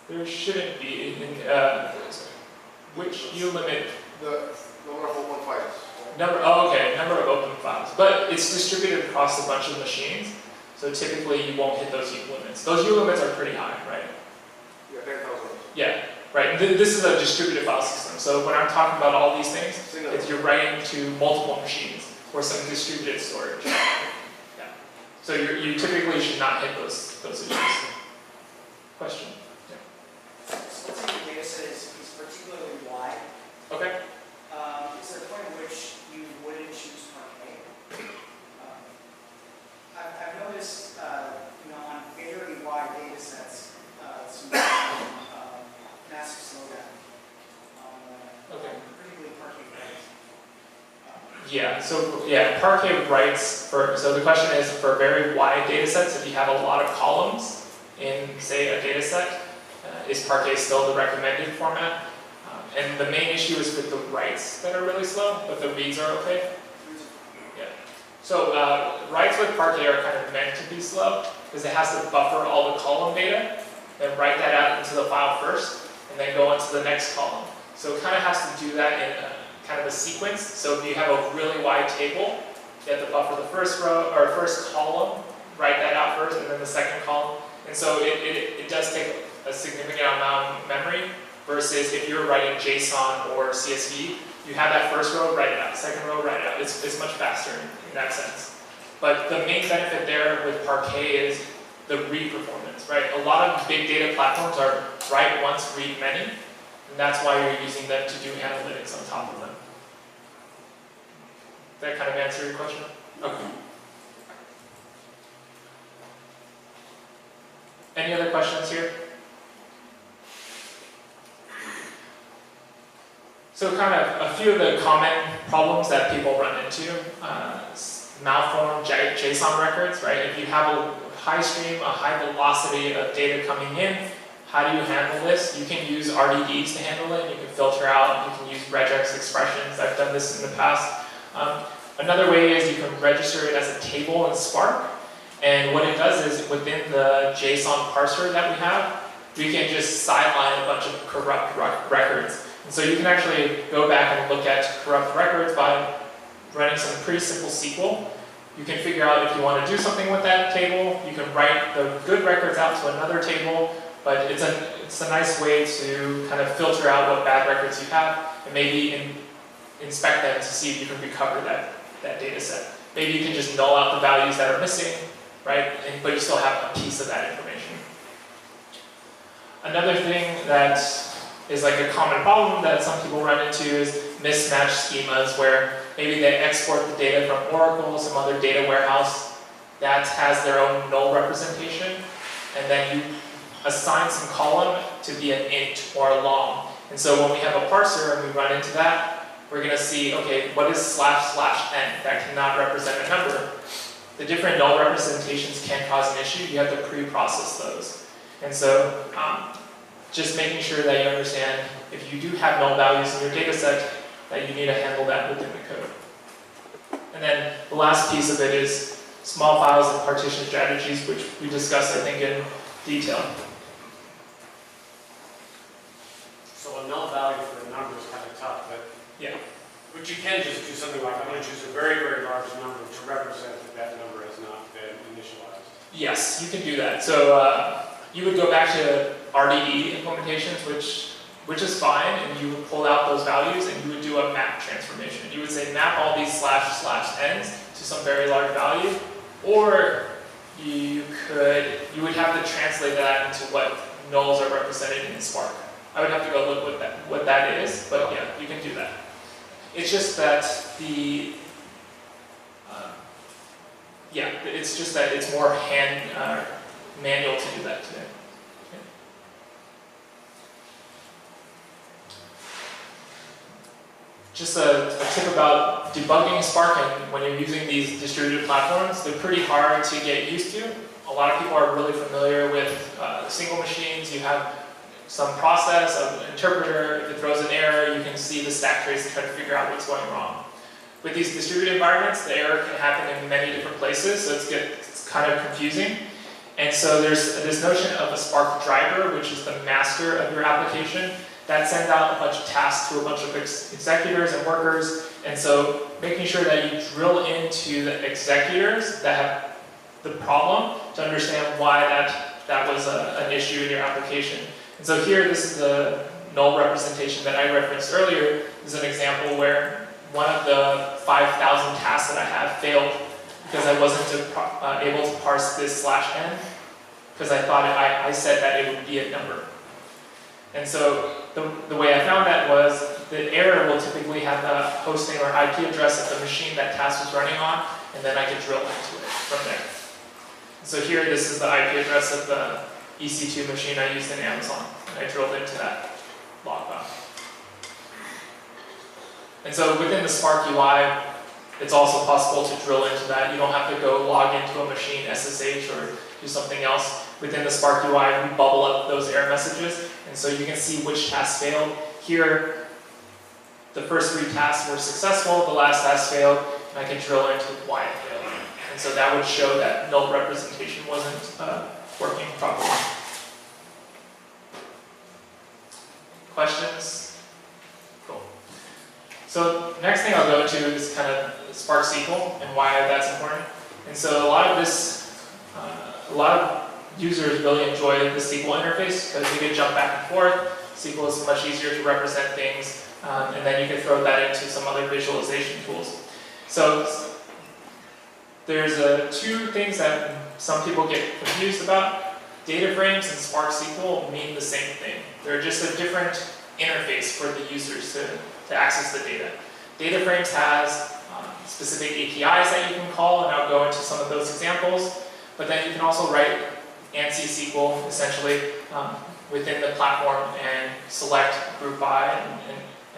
There shouldn't be. Which U-limit? The number of open files. Number of open files. But it's distributed across a bunch of machines, so typically you won't hit those U-limits. Those U-limits are pretty high, right? Yeah, 10,000. Yeah, right. This is a distributed file system, so when I'm talking about all these things, it's you're writing to multiple machines or some distributed storage. Yeah. So you typically should not hit those issues. Question? Yeah. So let's say your data set is particularly wide. Okay. Is there a point at which you wouldn't choose Parquet? I've noticed, on very wide data sets, some massive slowdown on particularly Parquet writes. Yeah, so Parquet writes so the question is for very wide data sets, if you have a lot of columns in, say, a data set, is Parquet still the recommended format? And the main issue is with the writes that are really slow, but the reads are okay. Yeah. So writes with Parquet are kind of meant to be slow because it has to buffer all the column data, then write that out into the file first, and then go into the next column. So it kind of has to do that in kind of a sequence. So if you have a really wide table, you have to buffer the first row or first column, write that out first, and then the second column. And so it does take a significant amount of memory versus if you're writing JSON or CSV, You have that first row, write it out. Second row, write it out. It's much faster in that sense. But the main benefit there with Parquet is the read performance, right? A lot of big data platforms are write once, read many, and that's why you're using them to do analytics on top of them. Does that kind of answer your question? Okay. Any other questions here? So kind of a few of the common problems that people run into, malformed JSON records, right? If you have a high stream, a high velocity of data coming in, how do you handle this? You can use RDDs to handle it. You can filter out. You can use regex expressions. I've done this in the past. Another way is you can register it as a table in Spark. And what it does is within the JSON parser that we have, we can just sideline a bunch of corrupt records. And so you can actually go back and look at corrupt records by running some pretty simple SQL. You can figure out if you want to do something with that table. You can write the good records out to another table, but it's a nice way to kind of filter out what bad records you have and maybe inspect them to see if you can recover that data set. Maybe you can just null out the values that are missing, right? But you still have a piece of that information. Another thing that is like a common problem that some people run into is mismatched schemas where maybe they export the data from Oracle, some other data warehouse that has their own null representation, and then you assign some column to be an int or a long. And so when we have a parser and we run into that, we're going to see, okay, what is // n? That cannot represent a number. The different null representations can cause an issue. You have to pre-process those. And so just making sure that you understand if you do have null values in your data set, that you need to handle that within the code. And then the last piece of it is small files and partition strategies, which we discussed, I think, in detail. So a null value for a number is kind of tough, but yeah. But you can just do something like, I'm going to choose a very, very large number to represent that that number has not been initialized. Yes, you can do that. So you would go back to RDD implementations, which is fine, and you would pull out those values and you would do a map transformation. You would say map all these // n's to some very large value, or you would have to translate that into what nulls are represented in Spark. I would have to go look what that is, but yeah, you can do that. It's just that it's more manual to do that today. Just a tip about debugging Spark, and when you're using these distributed platforms, they're pretty hard to get used to. A lot of people are really familiar with single machines. You have some process of an interpreter. If it throws an error, you can see the stack trace and try to figure out what's going wrong. With these distributed environments, the error can happen in many different places, so it's kind of confusing. And so there's this notion of a Spark driver, which is the master of your application, that sends out a bunch of tasks to a bunch of executors and workers. And so making sure that you drill into the executors that have the problem to understand why that was an issue in your application. And so here, this is the null representation that I referenced earlier. This is an example where one of the 5,000 tasks that I have failed because I wasn't able to parse this /n because I thought I said that it would be a number. And so the way I found that was the error will typically have the hosting or IP address of the machine that task was running on, and then I can drill into it from there. So here, this is the IP address of the EC2 machine I used in Amazon, and I drilled into that log file. And so within the Spark UI, it's also possible to drill into that. You don't have to go log into a machine SSH or do something else. Within the Spark UI, we bubble up those error messages, and so you can see which tasks failed. Here, the first 3 tasks were successful, the last task failed, and I can drill into why it failed. And so that would show that null representation wasn't working properly. Questions? Cool. So next thing I'll go into is kind of Spark SQL and why that's important. And so a lot of users really enjoy the SQL interface because you can jump back and forth. SQL is much easier to represent things and then you can throw that into some other visualization tools. So there's two things that some people get confused about. Data frames and Spark SQL mean the same thing. They're just a different interface for the users to access the data. Data frames has specific APIs that you can call, and I'll go into some of those examples. But then you can also write ANSI SQL essentially within the platform and select, group by,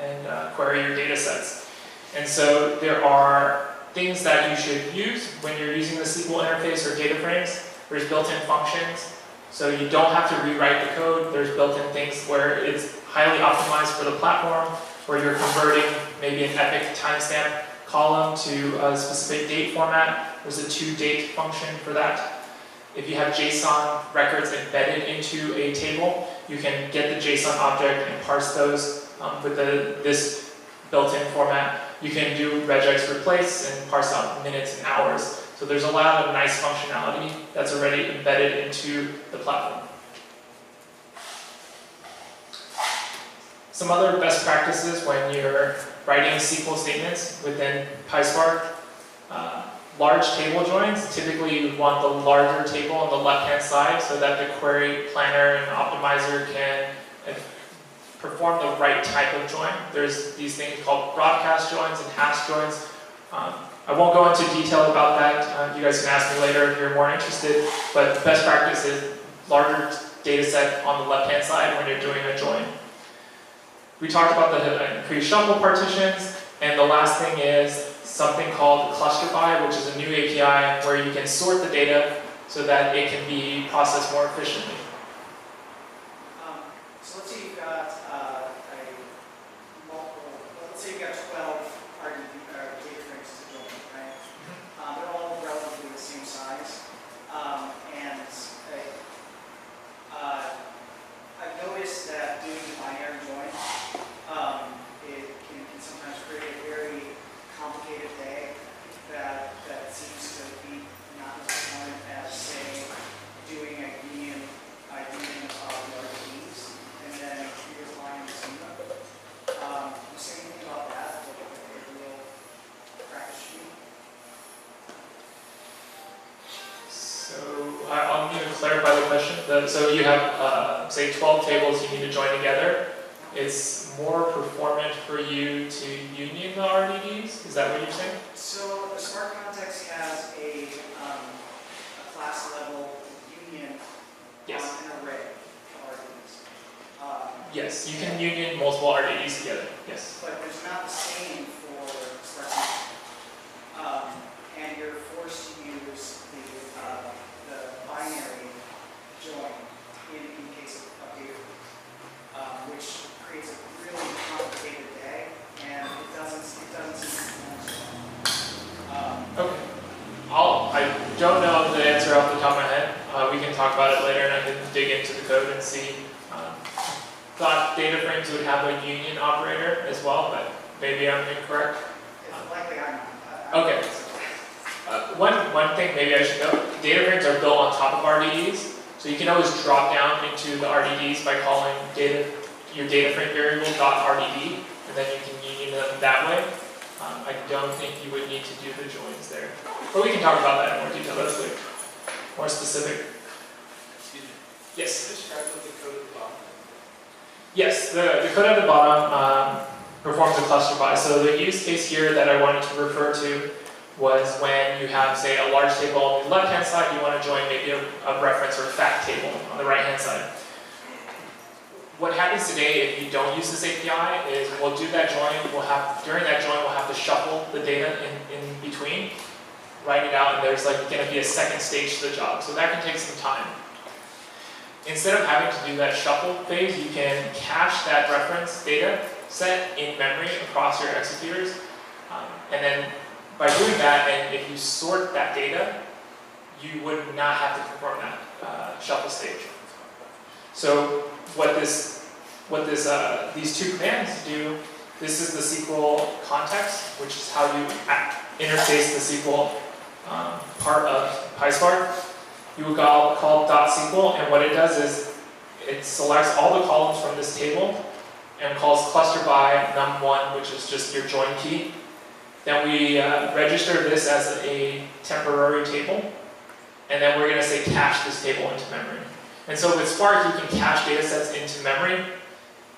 and query your data sets. And so there are things that you should use when you're using the SQL interface or data frames. There's built-in functions, so you don't have to rewrite the code. There's built-in things where it's highly optimized for the platform, where you're converting maybe an epic timestamp column to a specific date format. There's a toDate function for that. If you have JSON records embedded into a table, you can get the JSON object and parse those with this built-in format. You can do regex replace and parse out minutes and hours. So there's a lot of nice functionality that's already embedded into the platform. Some other best practices when you're writing SQL statements within PySpark. Large table joins, typically you want the larger table on the left-hand side so that the query planner and optimizer can perform the right type of join. There's these things called broadcast joins and hash joins. I won't go into detail about that. You guys can ask me later if you're more interested, but the best practice is larger data set on the left-hand side when you're doing a join. We talked about the increased shuffle partitions, and the last thing is something called cluster by, which is a new API where you can sort the data so that it can be processed more efficiently. So let's say you've got let's say you've got 12 data frames to join, right? They're all relatively the same size, and I've noticed that doing the binary join, it can sometimes create a very complicated day that seems to be not as important as, say, doing a union of the RDBs and then reapplying the schema. Can you say anything about that? Like a real practice sheet? So I'm going to clarify the question. So you have, say, 12 tables you need to join together. It's more performant for you to union the RDBs? Is that what you're saying? So the Spark context has a class level union Yes. on an array of RDBs. Yes, you can union multiple RDBs together. Yes. But there's not the same for Spark. And you're forced to use the binary join in case of data, which creates a really complicated day, and it doesn't seem to Okay. I don't know the answer off the top of my head. We can talk about it later, and I can dig into the code and see. Thought data frames would have a union operator as well, but maybe I'm incorrect. It's likely I'm not. Okay. One thing maybe I should know, data frames are built on top of RDDs, so you can always drop down into the RDDs by calling your data frame variable .rdd, and then you can union them that way. I don't think you would need to do the joins there. But we can talk about that in more detail. That's like more specific. Excuse me. Yes? Describe what the code at the bottom. Yes, the code at the bottom performs a cluster by. So the use case here that I wanted to refer to was when you have, say, a large table on the left-hand side, you want to join maybe a reference or a fact table on the right-hand side. What happens today if you don't use this API is we'll do that join, during that join we'll have to shuffle the data in between, write it out, and there's like going to be a second stage to the job. So that can take some time. Instead of having to do that shuffle phase, you can cache that reference data set in memory across your executors. And then by doing that, and if you sort that data, you would not have to perform that shuffle stage. So these two commands do, this is the SQL context, which is how you interface the SQL part of PySpark. You would call .SQL, and what it does is it selects all the columns from this table and calls cluster by num1, which is just your join key. Then we register this as a temporary table, and then we're going to say cache this table into memory. And so with Spark, you can cache data sets into memory,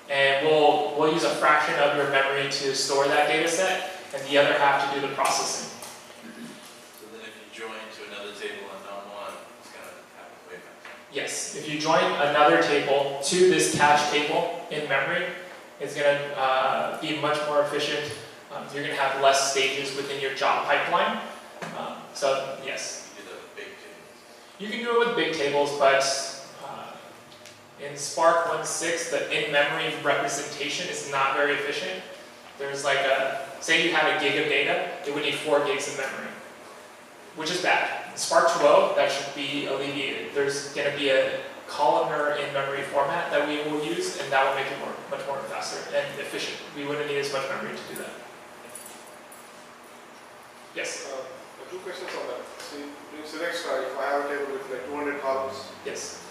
and we'll use a fraction of your memory to store that data set, and the other half to do the processing. So then if you join to another table on num1, it's going to happen way faster. Yes, if you join another table to this cache table in memory, it's going to be much more efficient. You're going to have less stages within your job pipeline. So yes. You do that with big tables. You can do it with big tables, but in Spark 1.6, the in-memory representation is not very efficient. There's like say you had a gig of data, it would need 4 gigs of memory, which is bad. In Spark 2.0, that should be alleviated. There's going to be a columnar in-memory format that we will use, and that will make it much more faster and efficient. We wouldn't need as much memory to do that. Yes? 2 questions on that. See, in select star, if I have a table with like 200 columns, Yes.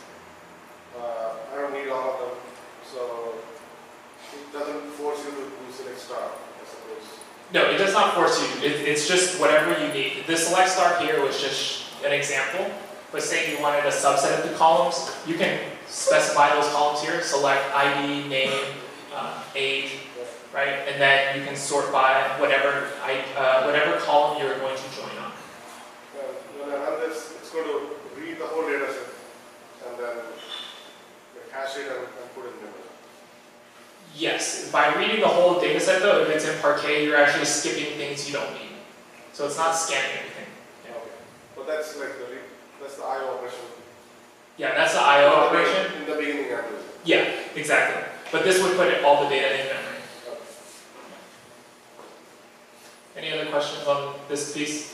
I don't need all of them, so it doesn't force you to do select star, I suppose. No, it does not force you. It's just whatever you need. The select star here was just an example, but say you wanted a subset of the columns, you can specify those columns here, select ID, name, age, right? And then you can sort by whatever column you're going to join on. When I run this, it's going to read the whole data set and then cache it and put it in memory. Yes, by reading the whole data set though, if it's in Parquet, you're actually skipping things you don't need. So it's not scanning anything. Yeah. Okay. But that's like that's the I/O operation. Yeah, that's the I/O operation. In the beginning, I do. Yeah, exactly. But this would put all the data in memory. Okay. Any other questions on this piece?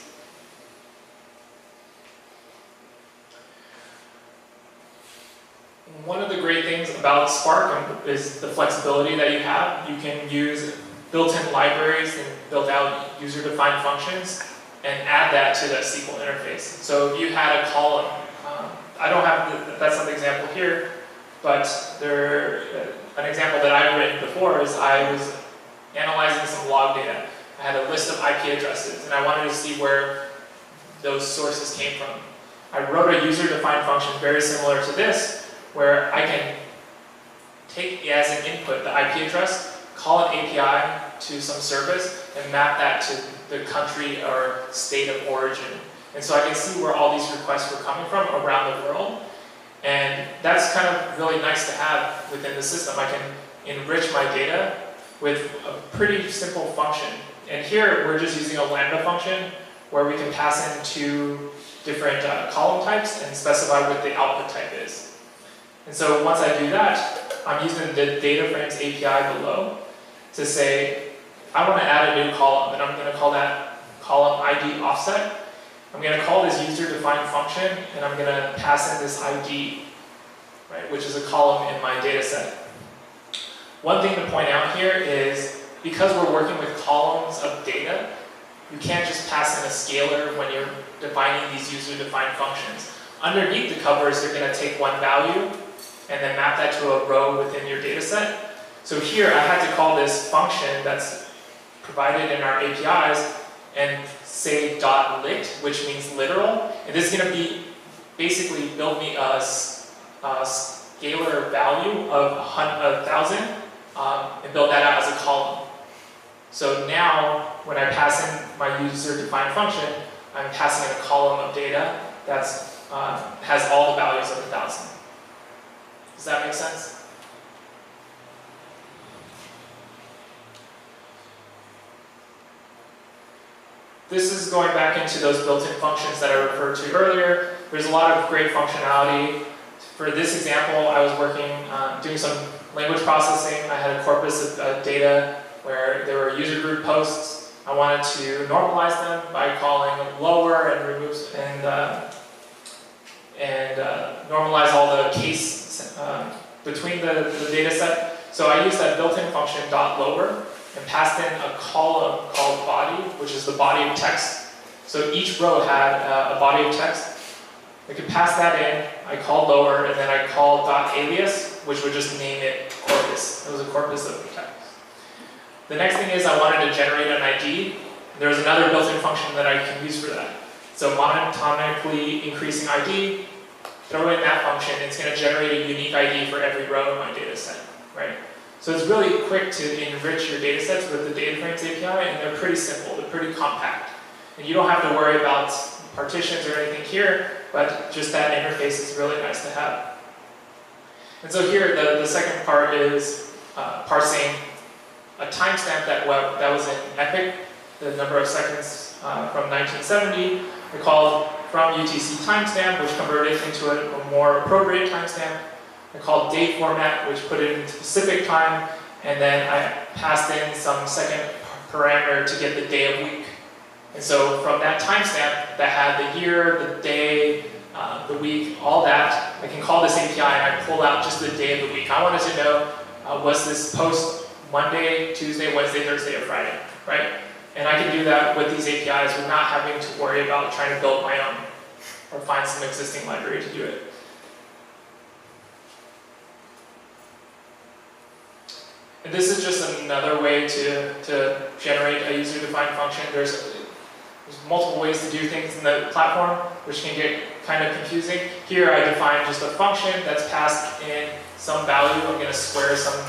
One of the great things about Spark is the flexibility that you have. You can use built-in libraries and build out user-defined functions and add that to the SQL interface. So if you had a column, I don't have that's not the example here, but an example that I've written before is I was analyzing some log data. I had a list of IP addresses, and I wanted to see where those sources came from. I wrote a user-defined function very similar to this, where I can take as an input the IP address, call an API to some service, and map that to the country or state of origin. And so I can see where all these requests were coming from around the world. And that's kind of really nice to have within the system. I can enrich my data with a pretty simple function. And here we're just using a lambda function where we can pass in 2 different column types and specify what the output type is. And so once I do that, I'm using the data frames API below to say, I want to add a new column, and I'm going to call that column ID offset. I'm going to call this user-defined function, and I'm going to pass in this ID, right, which is a column in my data set. One thing to point out here is, because we're working with columns of data, you can't just pass in a scalar when you're defining these user-defined functions. Underneath the covers, you're going to take one value and then map that to a row within your data set. So here, I had to call this function that's provided in our APIs and say .lit, which means literal. And this is going to be basically build me a scalar value of 1,000 and build that out as a column. So now, when I pass in my user-defined function, I'm passing in a column of data that has all the values of 1,000. Does that make sense? This is going back into those built-in functions that I referred to earlier. There's a lot of great functionality. For this example, I was working, doing some language processing. I had a corpus of data where there were user group posts. I wanted to normalize them by calling lower and remove and normalize all the case between the data set. So I used that built-in function .lower and passed in a column called body, which is the body of text. So each row had a body of text. I could pass that in, I called lower, and then I called .alias, which would just name it corpus. It was a corpus of text. The next thing is I wanted to generate an ID. There's another built-in function that I can use for that. So monotonically increasing ID, throw in that function, it's going to generate a unique ID for every row in my data set, right? So it's really quick to enrich your data sets with the DataFrames API, and they're pretty simple, they're pretty compact. And you don't have to worry about partitions or anything here, but just that interface is really nice to have. And so here, the second part is parsing a timestamp that was in Epic, the number of seconds from 1970. I called from UTC timestamp, which converted into a more appropriate timestamp. I called date format, which put it into specific time, and then I passed in some second parameter to get the day of week. And so from that timestamp that had the year, the day, the week, all that, I can call this API and I pull out just the day of the week. I wanted to know, was this post Monday, Tuesday, Wednesday, Thursday, or Friday, right? And I can do that with these APIs without having to worry about trying to build my own or find some existing library to do it. And this is just another way to generate a user-defined function. There's multiple ways to do things in the platform, which can get kind of confusing. Here I define just a function that's passed in some value. I'm going to square some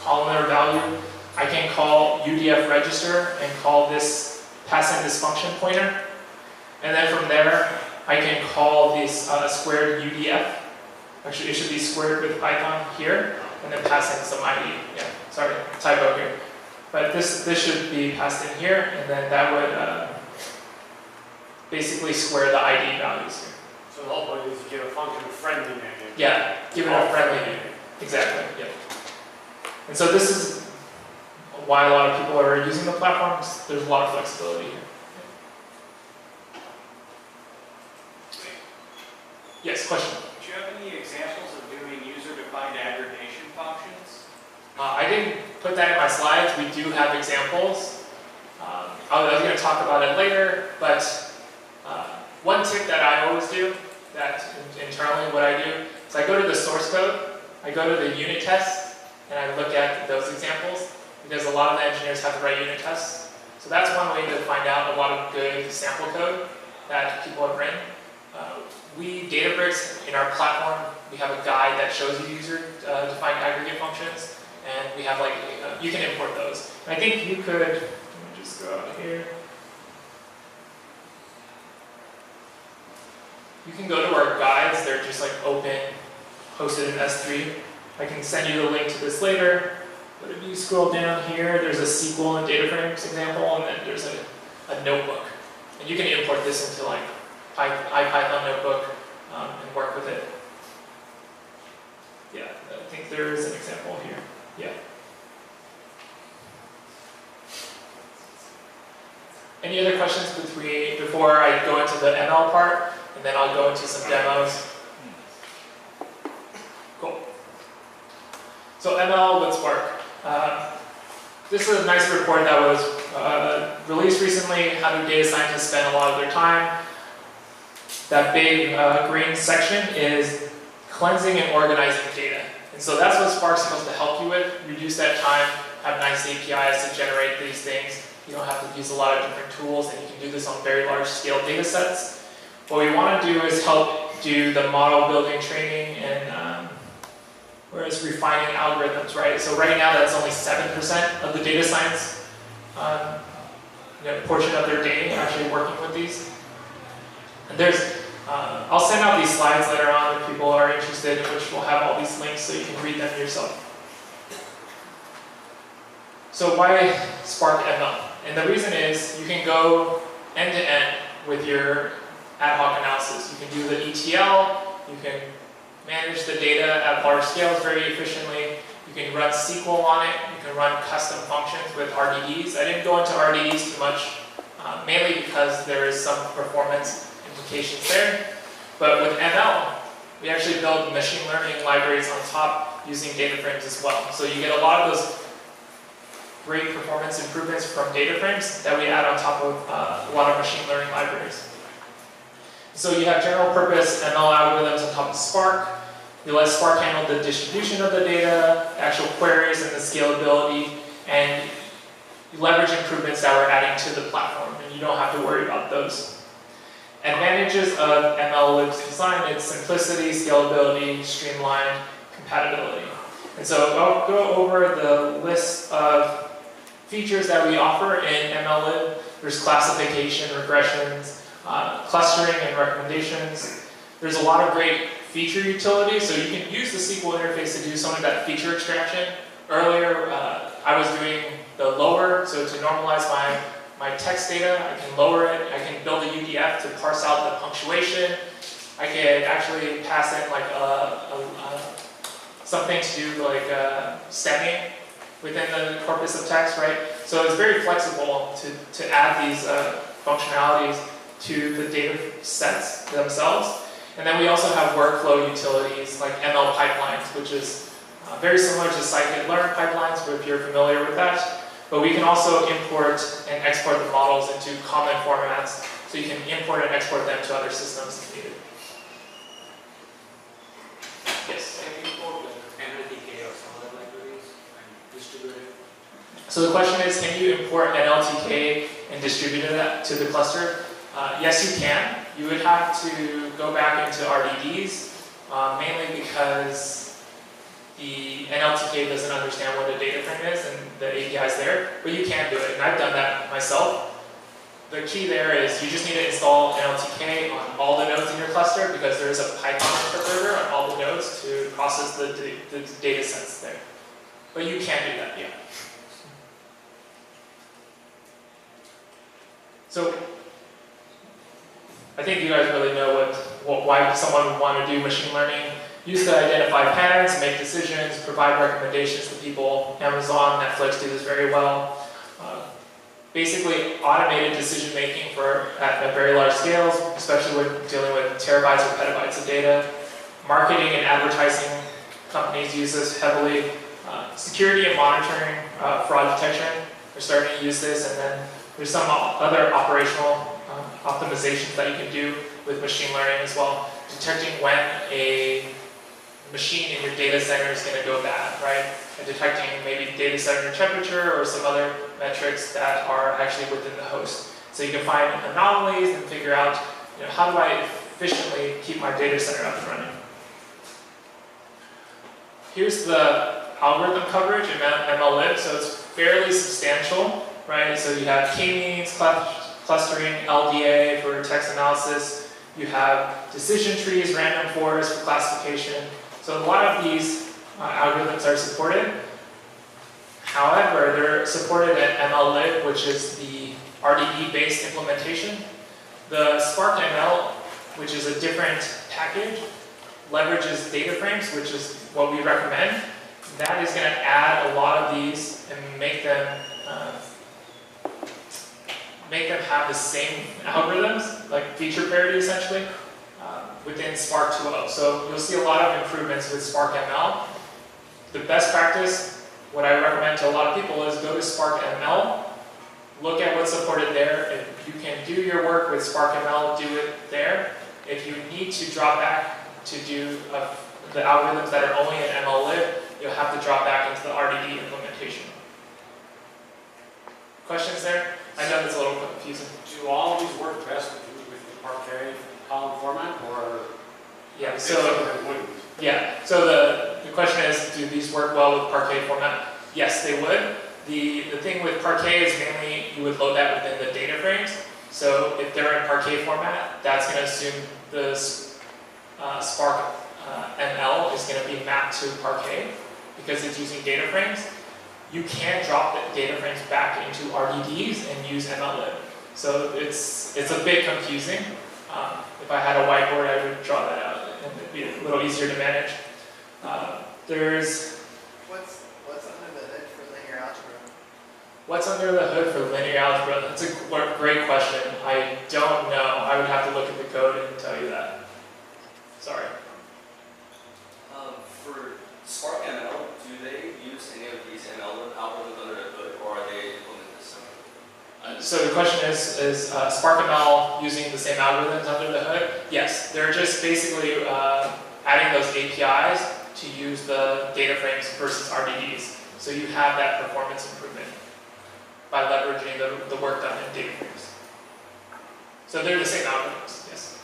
columnar value. I can call UDF register and call this, pass in this function pointer. And then from there, I can call this squared UDF. Actually, it should be squared with Python here, and then pass in some ID. Yeah, sorry, typo here. But this should be passed in here, and then that would basically square the ID values here. So the whole point is to give a function a friendly name. Yeah, give it a friendly name. Exactly, yeah. And so this is why a lot of people are using the platform. There's a lot of flexibility here. Yes, question? Do you have any examples of doing user-defined aggregation functions? I didn't put that in my slides. We do have examples. I was going to talk about it later, but one tip that I always do, that internally what I do, is I go to the source code, I go to the unit test, and I look at those examples, because a lot of the engineers have to write unit tests. So that's one way to find out a lot of good sample code that people have written. Databricks, in our platform, we have a guide that shows you user-defined aggregate functions, and we have you can import those. And I think you could, let me just go out here. You can go to our guides, they're just open, hosted in S3. I can send you the link to this later, but if you scroll down here, there's a SQL and DataFrames example, and then there's a notebook. And you can import this into IPython notebook and work with it. Yeah, I think there is an example here. Yeah. Any other questions before I go into the ML part, and then I'll go into some demos? Cool. So ML with Spark. This is a nice report that was released recently. How do data scientists spend a lot of their time? That big green section is cleansing and organizing data. And so that's what Spark's supposed to help you with. Reduce that time, have nice APIs to generate these things. You don't have to use a lot of different tools, and you can do this on very large scale data sets. What we want to do is help do the model building training and whereas refining algorithms, right? So right now that's only 7% of the data science portion of their day actually working with these. And I'll send out these slides later on if people are interested, which will have all these links so you can read them yourself. So why Spark ML? And the reason is you can go end to end with your ad hoc analysis. You can do the ETL, you can manage the data at large scales very efficiently, you can run SQL on it, you can run custom functions with RDDs. I didn't go into RDDs too much, mainly because there is some performance implications there. But with ML, we actually build machine learning libraries on top using DataFrames as well. So you get a lot of those great performance improvements from DataFrames that we add on top of a lot of machine learning libraries. So you have general purpose ML algorithms on top of Spark. You let Spark handle the distribution of the data, actual queries, and the scalability, and you leverage improvements that we're adding to the platform, and you don't have to worry about those. Advantages of MLlib's design: it's simplicity, scalability, streamlined, compatibility. And so I'll go over the list of features that we offer in MLlib. There's classification, regressions, clustering, and recommendations. There's a lot of great feature utilities, so you can use the SQL interface to do some of that feature extraction. Earlier, I was doing the lower, so to normalize my text data, I can lower it. I can build a UDF to parse out the punctuation. I can actually pass in like something to do like stemming within the corpus of text, right? So it's very flexible to add these functionalities to the data sets themselves. And then we also have workflow utilities like ML pipelines, which is very similar to scikit-learn pipelines, if you're familiar with that. But we can also import and export the models into common formats, so you can import and export them to other systems if needed. Yes? Can you import NLTK or some other libraries and distribute it? So the question is, can you import NLTK and distribute that to the cluster? Yes, you can. You would have to go back into RDDs, mainly because the NLTK doesn't understand what a data frame is and the API is there, but you can do it, and I've done that myself. The key there is you just need to install NLTK on all the nodes in your cluster, because there is a Python interpreter on all the nodes to process the data sets there. But you can do that, yeah. So I think you guys really know why someone would want to do machine learning. Use to identify patterns, make decisions, provide recommendations to people. Amazon, Netflix do this very well. Basically, automated decision making at very large scales, especially when dealing with terabytes or petabytes of data. Marketing and advertising companies use this heavily. Security and monitoring, fraud detection, they're starting to use this, and then there's some other operational optimizations that you can do with machine learning as well. Detecting when a machine in your data center is going to go bad, right? And detecting maybe data center temperature or some other metrics that are actually within the host. So you can find anomalies and figure out, how do I efficiently keep my data center up and running? Here's the algorithm coverage in MLlib, so it's fairly substantial, right? So you have k-means, clustering, LDA for text analysis. You have decision trees, random forest for classification. So a lot of these algorithms are supported. However, they're supported at MLlib, which is the RDE-based implementation. The Spark ML, which is a different package, leverages data frames, which is what we recommend. That is going to add a lot of these and make them have the same algorithms, like feature parity essentially, within Spark 2.0. So you'll see a lot of improvements with Spark ML. The best practice, what I recommend to a lot of people, is go to Spark ML, look at what's supported there. If you can do your work with Spark ML, do it there. If you need to drop back to do the algorithms that are only in MLlib, you'll have to drop back into the RDD implementation. Questions there? I know it's a little confusing. Do all of these work best with the Parquet column format, or yeah? So the question is, do these work well with Parquet format? Yes, they would. The thing with Parquet is mainly you would load that within the data frames. So if they're in Parquet format, that's going to assume the Spark ML is going to be mapped to Parquet because it's using data frames. You can drop the data frames back into RDDs and use MLlib. So it's a bit confusing. If I had a whiteboard, I would draw that out, and it'd be a little easier to manage. There's what's under the hood for linear algebra? What's under the hood for linear algebra? That's a great question. I don't know. I would have to look at the code and tell you that. Sorry. For Spark ML, do they use any of these ML algorithms under the hood, or are they implemented separately? So the question is SparkML using the same algorithms under the hood? Yes, they're just basically adding those APIs to use the data frames versus RDDs. So you have that performance improvement by leveraging the work done in data frames. So they're the same algorithms, yes.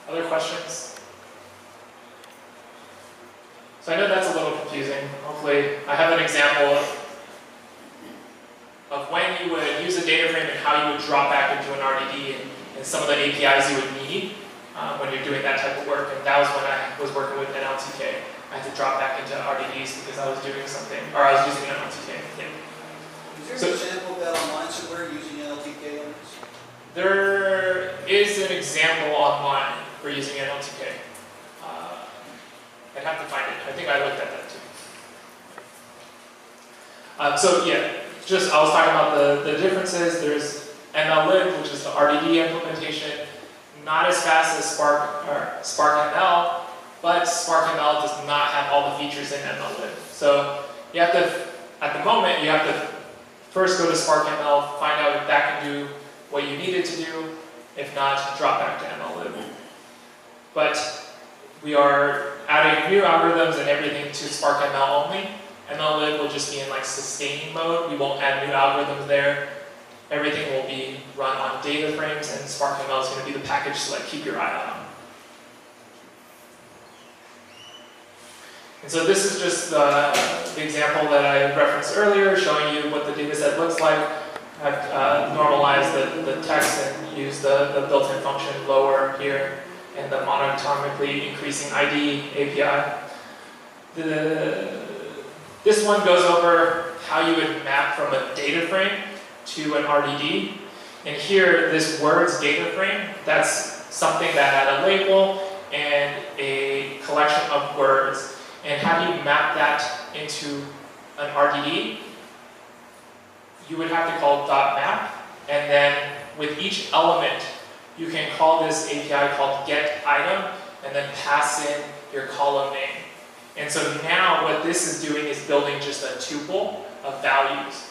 Other questions? So I know that's a little confusing. Hopefully, I have an example of when you would use a data frame and how you would drop back into an RDD and some of the APIs you would need when you're doing that type of work. And that was when I was working with NLTK. I had to drop back into RDDs because I was doing something, or I was using NLTK. Yeah. Is there an example of that online somewhere using NLTK on this? There is an example online for using NLTK. I'd have to find it. I think I looked at that too. So yeah, just I was talking about the differences. There's MLlib, which is the RDD implementation, not as fast as SparkML, but SparkML does not have all the features in MLlib. So you have to, at the moment, you have to first go to SparkML, find out if that can do what you need it to do. If not, drop back to MLlib. But we are adding new algorithms and everything to SparkML only. MLlib will just be in like sustaining mode. We won't add new algorithms there. Everything will be run on data frames, and SparkML is going to be the package to like keep your eye on. And so this is just the example that I referenced earlier, showing you what the data set looks like. I've normalized the text and used the built-in function lower here and the monotonically increasing ID API. This one goes over how you would map from a data frame to an RDD. And here, this words data frame, that's something that had a label and a collection of words. And how do you map that into an RDD? You would have to call .map, and then with each element, you can call this API called getItem, and then pass in your column name. And so now what this is doing is building just a tuple of values.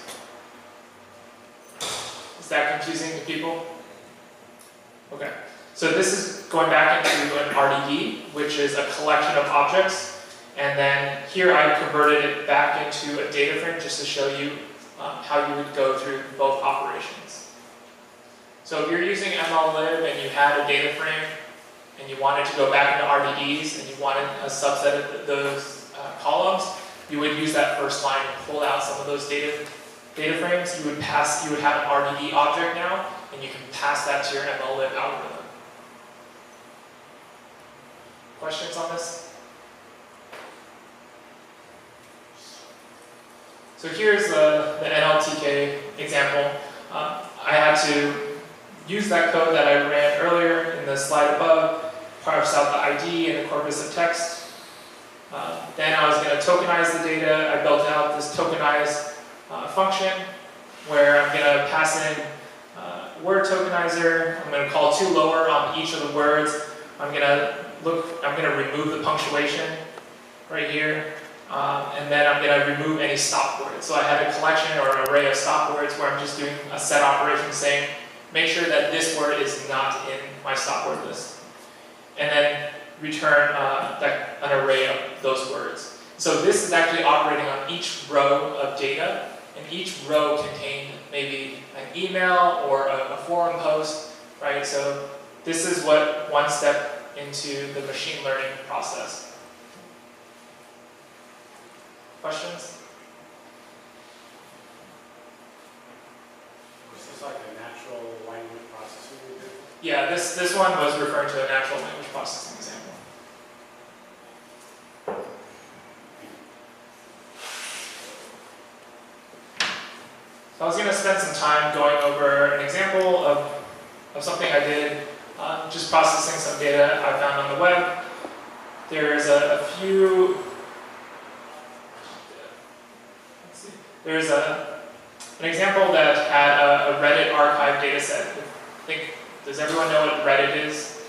Is that confusing to people? Okay. So this is going back into an RDD, which is a collection of objects. And then here I converted it back into a data frame just to show you how you would go through both operations. So if you're using MLlib and you had a data frame and you wanted to go back into RDDs and you wanted a subset of those columns, you would use that first line and pull out some of those data frames. You would have an RDD object now, and you can pass that to your MLlib algorithm. Questions on this? So here's the NLTK example. I had to use that code that I ran earlier in the slide above, parse out the ID and the corpus of text. Then I was going to tokenize the data. I built out this tokenize function where I'm going to pass in word tokenizer. I'm going to call toLower on each of the words. I'm going to remove the punctuation right here. And then I'm going to remove any stop words. So I had a collection or an array of stop words where I'm just doing a set operation saying, make sure that this word is not in my stop word list. And then return an array of those words. So this is actually operating on each row of data, and each row contained maybe an email or a forum post, right? So this is what one step into the machine learning process. Questions? Was this like a natural language processing we did? Yeah, this one was referring to a natural language processing example. So I was going to spend some time going over an example of something I did, just processing some data I found on the web. There's a few. There's an example that had a Reddit archive data set. Does everyone know what Reddit is?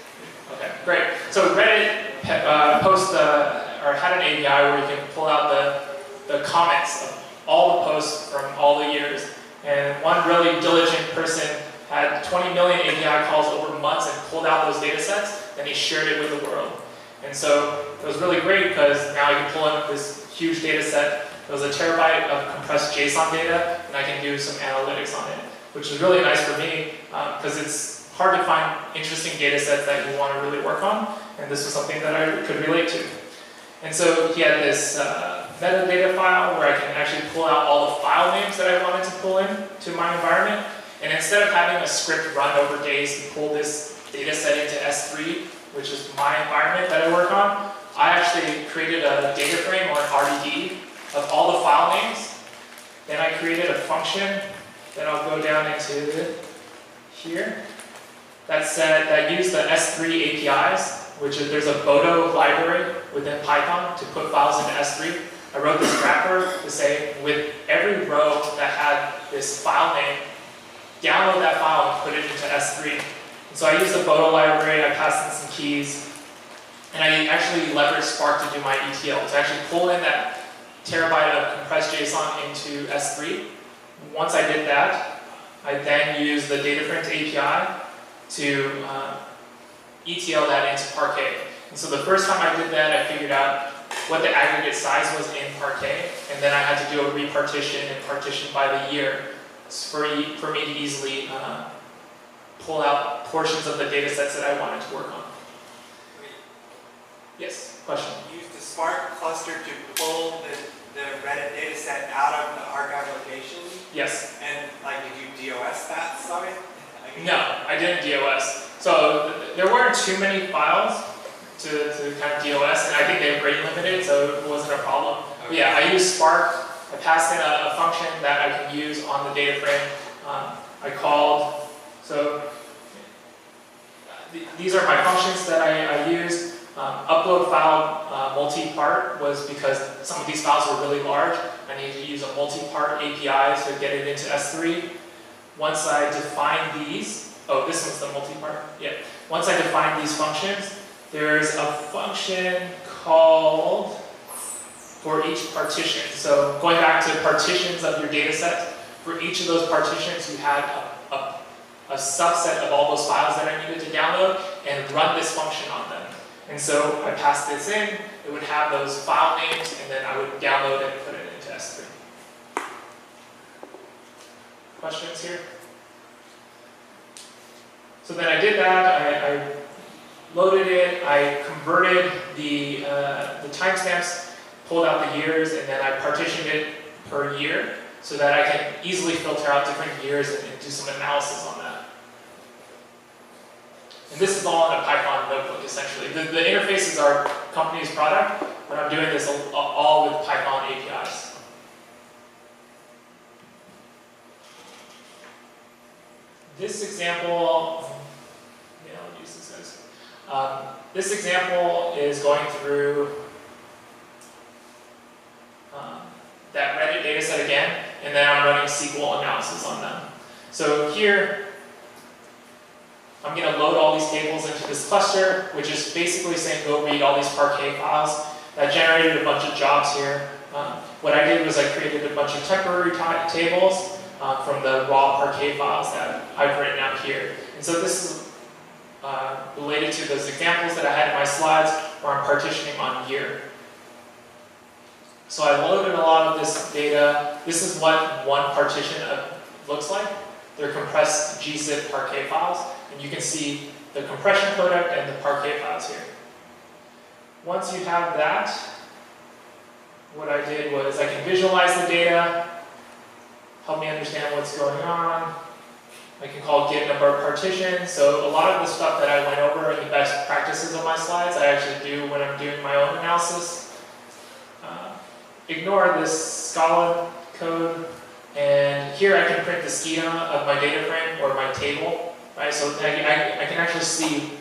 Okay, great. So Reddit had an API where you can pull out the comments of all the posts from all the years And one really diligent person had 20 million API calls over months and pulled out those data sets, and he shared it with the world. And so it was really great because now I can pull in this huge data set. It was a terabyte of compressed JSON data, and I can do some analytics on it, which is really nice for me because it's hard to find interesting data sets that you want to really work on, and this was something that I could relate to. And so he had this metadata file where I can actually pull out all the file names that I wanted to pull in to my environment. And instead of having a script run over days to pull this data set into S3, which is my environment that I work on, I actually created a data frame or an RDD of all the file names. Then I created a function that I'll go down into here that used the S3 APIs, which is, there's a Bodo library within Python to put files into S3. I wrote this wrapper to say, with every row that had this file name, download that file and put it into S3. And so I used the Bodo library, I passed in some keys, and I actually leveraged Spark to do my ETL, to actually pull in that terabyte of compressed JSON into S3. Once I did that, I then used the Databricks API to ETL that into Parquet. And so the first time I did that, I figured out what the aggregate size was in Parquet, and then I had to do a repartition and partition by the year for me to easily pull out portions of the data sets that I wanted to work on. Yes, question? You used the Spark cluster to pull the Reddit data set out of the archive location? Yes. And like, did you DOS that, sorry? No, I didn't DOS. So there weren't too many files to kind of DOS, and I think they were rate limited, so it wasn't a problem. Okay. But yeah, I used Spark. I passed in a function that I can use on the data frame. I called, so these are my functions that I used. Upload file multi-part was because some of these files were really large. I needed to use a multi-part API to get it into S3. Once I define these, oh, this one's the multi-part, yeah. Once I define these functions, there's a function called for each partition. So going back to partitions of your data set, for each of those partitions you had a subset of all those files that I needed to download and run this function on them. And so I passed this in, it would have those file names, and then I would download it and put it into S3. Questions here? So then I did that, I loaded it, I converted the timestamps, pulled out the years, and then I partitioned it per year so that I can easily filter out different years and do some analysis on that. And this is all in a Python notebook, essentially. The interface is our company's product, but I'm doing this all with Python APIs. This example, yeah, I'll use this as. This example is going through that Reddit dataset again, and then I'm running SQL analysis on them. So here, I'm going to load all these tables into this cluster, which is basically saying go read all these Parquet files. That generated a bunch of jobs here. What I did was I created a bunch of temporary tables from the raw Parquet files that I've written out here. And so this is related to those examples that I had in my slides where I'm partitioning on year. So I loaded a lot of this data. This is what one partition looks like. They're compressed gzip Parquet files. And you can see the compression product and the Parquet files here. Once you have that, what I did was I can visualize the data, help me understand what's going on. I can call get number of partitions. So a lot of the stuff that I went over in the best practices of my slides, I actually do when I'm doing my own analysis. Ignore this Scala code, and here I can print the schema of my data frame or my table, right? So I can actually see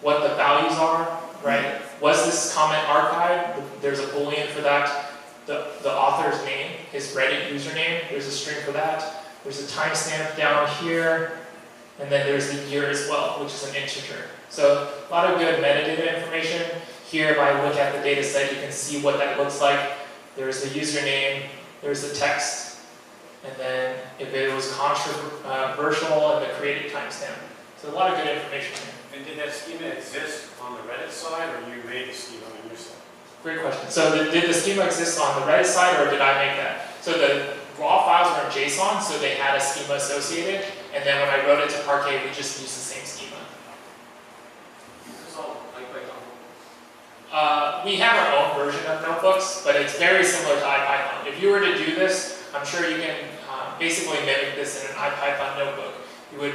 what the values are, right? Was this comment archived? There's a boolean for that. The author's name, his Reddit username, there's a string for that. There's a timestamp down here, and then there's the year as well, which is an integer. So a lot of good metadata information. Here, if I look at the data set, you can see what that looks like. There's the username, there's the text, and then if it was controversial, and the created timestamp. So a lot of good information here. And did that schema exist on the Reddit side, or you made the schema on your side? Great question. So did the schema exist on the Reddit side, or did I make that? So the raw files were in JSON, so they had a schema associated, and then when I wrote it to Parquet, we just used the same schema. This is all like Python. We have our own version of notebooks, but it's very similar to IPython. If you were to do this, I'm sure you can basically mimic this in an IPython notebook. You would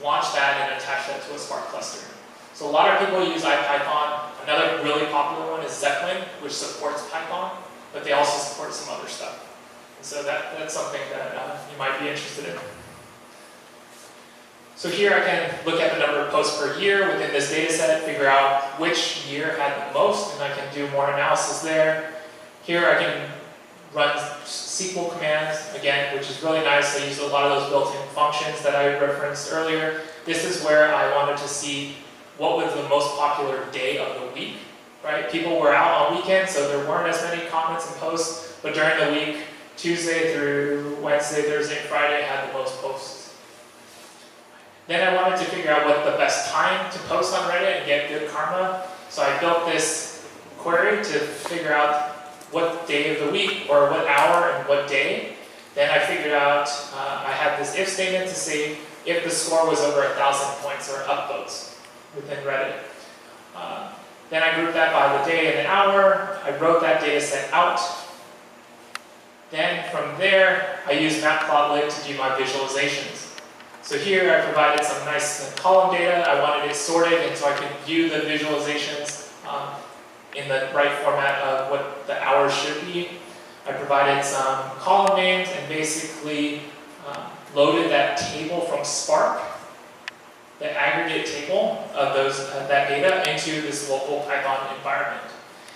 launch that and attach that to a Spark cluster. So a lot of people use IPython. Another really popular one is Zeppelin, which supports Python, but they also support some other stuff. And so that's something that you might be interested in. So here I can look at the number of posts per year within this data set, figure out which year had the most, and I can do more analysis there. Here I can run SQL commands, again, which is really nice. I use a lot of those built-in functions that I referenced earlier. This is where I wanted to see what was the most popular day of the week, right? People were out on weekends, so there weren't as many comments and posts, but during the week, Tuesday through Wednesday, Thursday, and Friday had the most posts. Then I wanted to figure out what the best time to post on Reddit and get good karma, so I built this query to figure out what day of the week, or what hour and what day. Then I figured out, I had this if statement to say if the score was over 1,000 points or upvotes within Reddit. Then I grouped that by the day and the hour. I wrote that data set out. Then from there, I used matplotlib to do my visualizations. So here I provided some nice column data. I wanted it sorted, and so I could view the visualizations in the right format of what the hours should be. I provided some column names and basically loaded that table from Spark, the aggregate table of that data, into this local Python environment.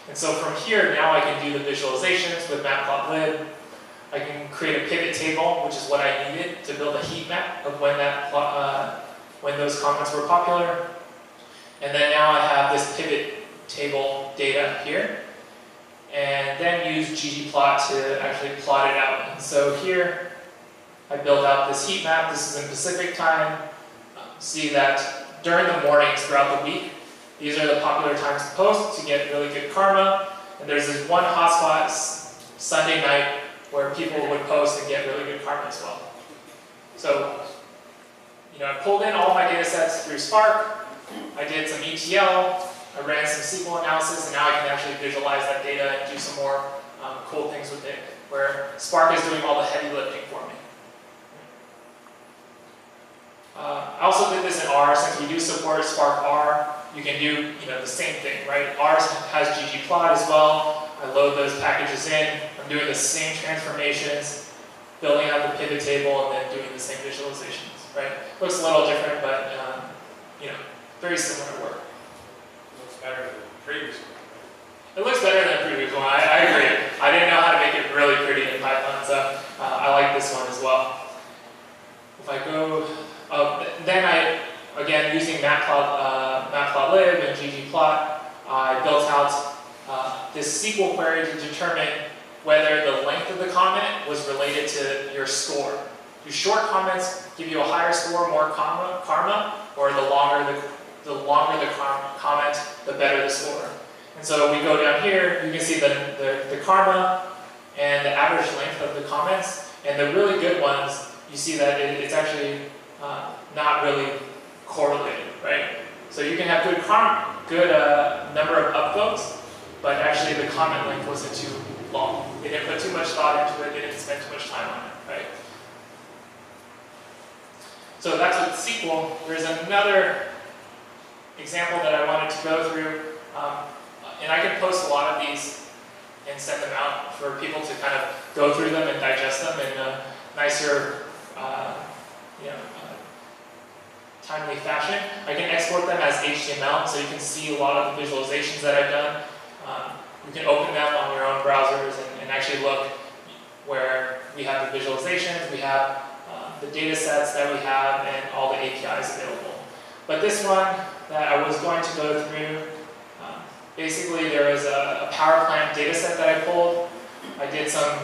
And so from here, now I can do the visualizations with matplotlib. I can create a pivot table, which is what I needed to build a heat map of when those comments were popular. And then now I have this pivot table data here, and then use ggplot to actually plot it out. And so here I built out this heat map. This is in Pacific time. See that during the mornings throughout the week, these are the popular times to post to get really good karma. And there's this one hotspot Sunday night where people would post and get really good karma as well. So, I pulled in all my data sets through Spark. I did some ETL. I ran some SQL analysis, and now I can actually visualize that data and do some more cool things with it, where Spark is doing all the heavy lifting for me. I also did this in R. Since we do support Spark R, you can do the same thing, right? R has ggplot as well. I load those packages in. I'm doing the same transformations, building out the pivot table, and then doing the same visualizations, right? Looks a little different, but very similar work. Better than the previous one. It looks better than the previous one. I agree. I didn't know how to make it really pretty in Python, so I like this one as well. If I go, then again, using matplotlib and ggplot, I built out this SQL query to determine whether the length of the comment was related to your score. Do short comments give you a higher score, more karma, or the longer the comment, the better the score. And so we go down here, you can see the karma and the average length of the comments. And the really good ones, you see that it's actually not really correlated, right? So you can have good number of upvotes, but actually the comment length wasn't too long. They didn't put too much thought into it, they didn't spend too much time on it, right? So that's with SQL. There's another example that I wanted to go through, and I can post a lot of these and send them out for people to kind of go through them and digest them in a nicer, timely fashion. I can export them as HTML, so you can see a lot of the visualizations that I've done. You can open them on your own browsers and actually look where we have the visualizations, we have the data sets that we have, and all the APIs available. But this one that I was going to go through, basically there was a power plant data set that I pulled. I did some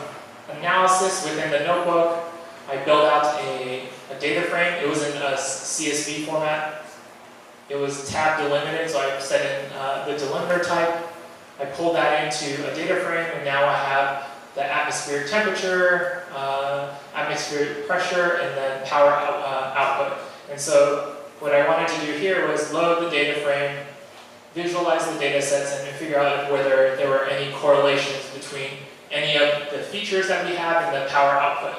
analysis within the notebook. I built out a data frame. It was in a CSV format. It was tab delimited, so I set in the delimiter type. I pulled that into a data frame, and now I have the atmospheric temperature, atmospheric pressure, and then power output. And so what I wanted to do here was load the data frame, visualize the data sets, and figure out whether there were any correlations between any of the features that we have and the power output.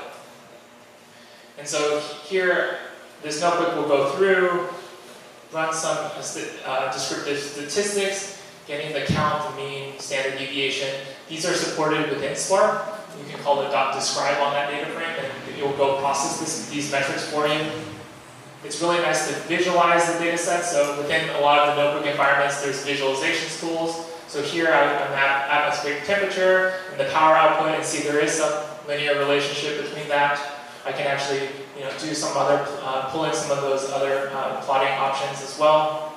And so here, this notebook will go through, run some descriptive statistics, getting the count, the mean, standard deviation. These are supported within Spark. You can call it .describe on that data frame, and it will go process these metrics for you. It's really nice to visualize the data set. So within a lot of the notebook environments, there's visualizations tools. So here I'm at atmospheric temperature and the power output, and see there is some linear relationship between that. I can actually do some other, pull in some of those other plotting options as well.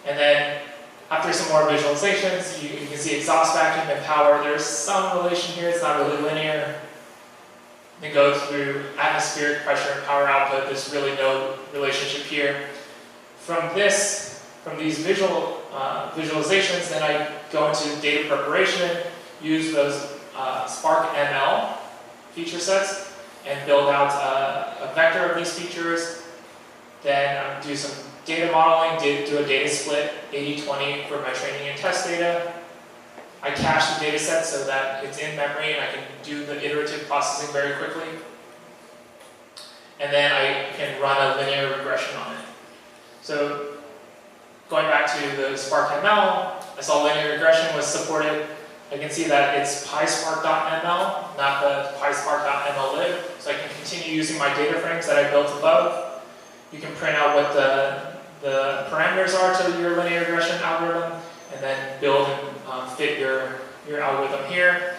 And then after some more visualizations, you can see exhaust vacuum and power. There's some relation here, it's not really linear. Then go through atmospheric pressure and power output. There's really no relationship here. From these visualizations, then I go into data preparation, use those Spark ML feature sets, and build out a vector of these features. Then do some data modeling, do a data split, 80-20 for my training and test data. I cache the data set so that it's in memory and I can do the iterative processing very quickly. And then I can run a linear regression on it. So going back to the Spark ML, I saw linear regression was supported. I can see that it's PySpark.ml, not the PySpark.mllib, so I can continue using my data frames that I built above. You can print out what the parameters are to your linear regression algorithm, and then build and fit your algorithm here.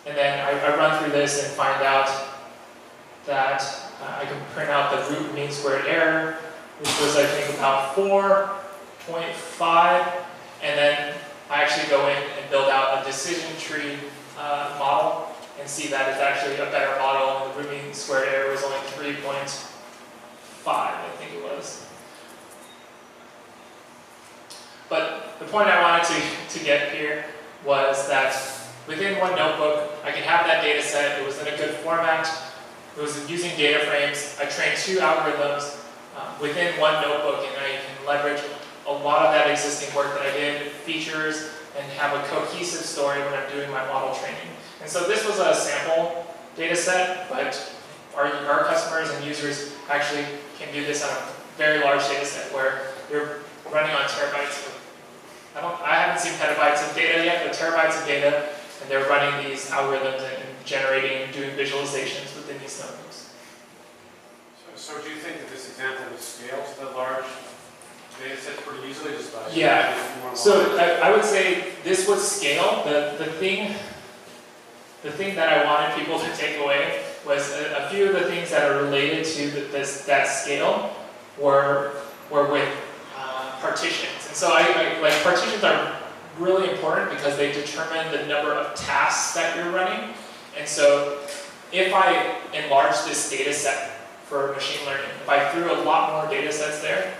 And then I run through this and find out that I can print out the root mean squared error, which was I think about 4.5, and then I actually go in and build out a decision tree model and see that it's actually a better model. The root mean squared error was only 3.5, I think it was. But the point I wanted to get here was that within one notebook, I can have that data set. It was in a good format. It was using data frames. I trained 2 algorithms within one notebook, and I can leverage a lot of that existing work that I did, features, and have a cohesive story when I'm doing my model training. And so this was a sample data set, but our customers and users actually can do this on a very large data set where you're running on terabytes of, I haven't seen petabytes of data yet, but terabytes of data, and they're running these algorithms and generating and doing visualizations within these notebooks. So do you think that this example would scale to the large data sets pretty easily just by yeah. So I would say this would scale. The thing that I wanted people to take away was a few of the things that are related to that scale were with partitions. And so like partitions are really important because they determine the number of tasks that you're running. And so if I enlarge this data set for machine learning, if I threw a lot more data sets there,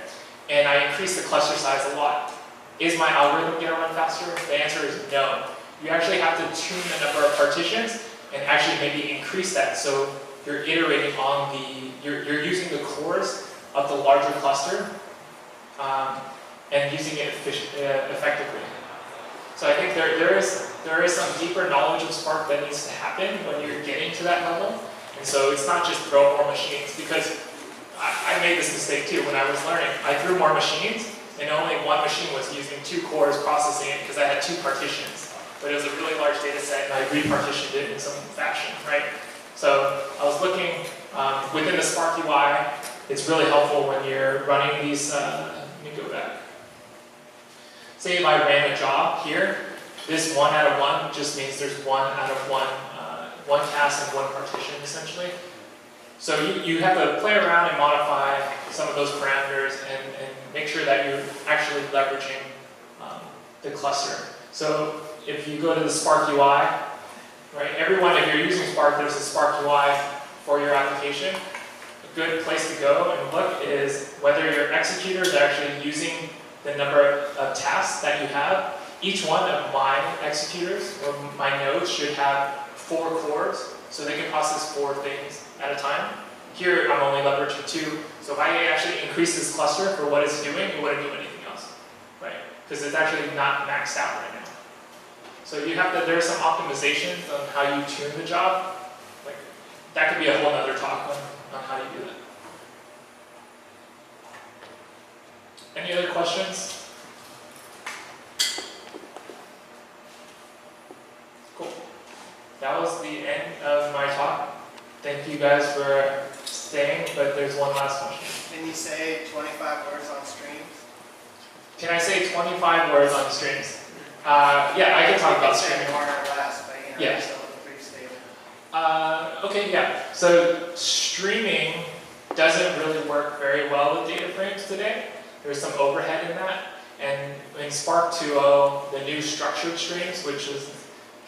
and I increase the cluster size a lot, is my algorithm going to run faster? The answer is no. You actually have to tune the number of partitions and actually maybe increase that. So you're iterating on you're using the cores of the larger cluster and using it effectively. So I think there is some deeper knowledge of Spark that needs to happen when you're getting to that level. And so it's not just throw more machines, because I made this mistake too when I was learning. I threw more machines, and only one machine was using 2 cores processing it because I had 2 partitions. But it was a really large data set, and I repartitioned it in some fashion, right? So I was looking within the Spark UI. It's really helpful when you're running these. Let me go back. Say if I ran a job here, this 1 out of 1 just means there's 1 out of 1 task and 1 partition essentially. So you have to play around and modify some of those parameters and make sure that you're actually leveraging the cluster. So if you go to the Spark UI, right? Everyone, if you're using Spark, there's a Spark UI for your application. A good place to go and look is whether your executors are actually using the number of tasks that you have. Each one of my executors or my nodes should have 4 cores, so they can process 4 things at a time. Here, I'm only leveraging 2, so if I actually increase this cluster for what it's doing, it wouldn't do anything else, right? Because it's actually not maxed out right now. So you have to, there's some optimizations on how you tune the job. Like, that could be a whole other talk on how you do that. Any other questions? Cool. That was the end of my talk. Thank you guys for staying, but there's one last question. Can you say 25 words on streams? Can I say 25 words on streams? Yeah, I can talk about streaming. More or less, but you know, Yeah. still pretty stable. Okay, yeah. So streaming doesn't really work very well with data frames today. There's some overhead in that. And in Spark 2.0, the new structured streams, which is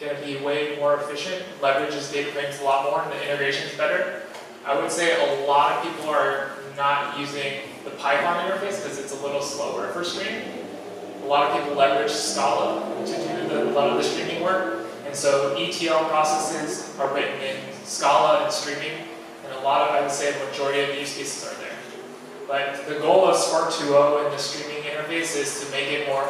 going to be way more efficient, leverages data frames a lot more, and the integration is better. I would say a lot of people are not using the Python interface because it's a little slower for streaming. A lot of people leverage Scala to do a lot of the streaming work. And so ETL processes are written in Scala and streaming. And a lot of, I would say, the majority of the use cases are there. But the goal of Spark 2.0 in the streaming interface is to make it more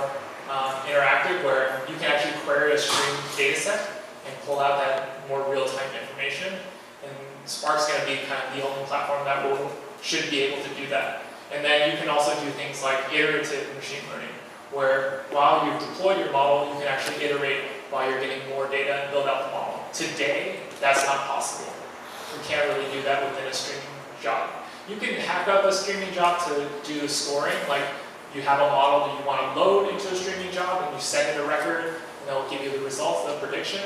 interactive, where you can actually query a stream data set and pull out that more real-time information. And Spark's going to be kind of the only platform that should be able to do that. And then you can also do things like iterative machine learning, where while you've deployed your model, you can actually iterate while you're getting more data and build out the model. Today, that's not possible. You can't really do that within a streaming job. You can hack up a streaming job to do the scoring, like you have a model that you want to load into a streaming job and you set it a record and they'll give you the results, the prediction,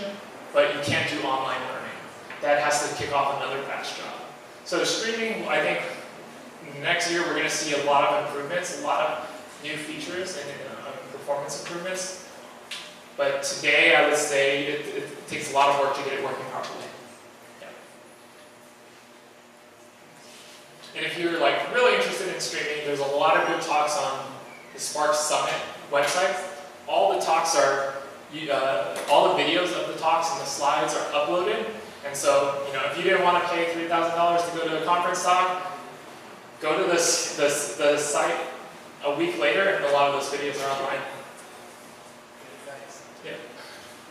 but you can't do online learning. That has to kick off another batch job. So streaming, I think next year we're going to see a lot of improvements, a lot of new features and performance improvements. But today I would say it takes a lot of work to get it working properly. And if you're like really interested in streaming, there's a lot of good talks on the Spark Summit website. All the talks are, all the videos of the talks and the slides are uploaded. And so, you know, if you didn't want to pay $3,000 to go to a conference talk, go to the site a week later, and a lot of those videos are online. Yeah.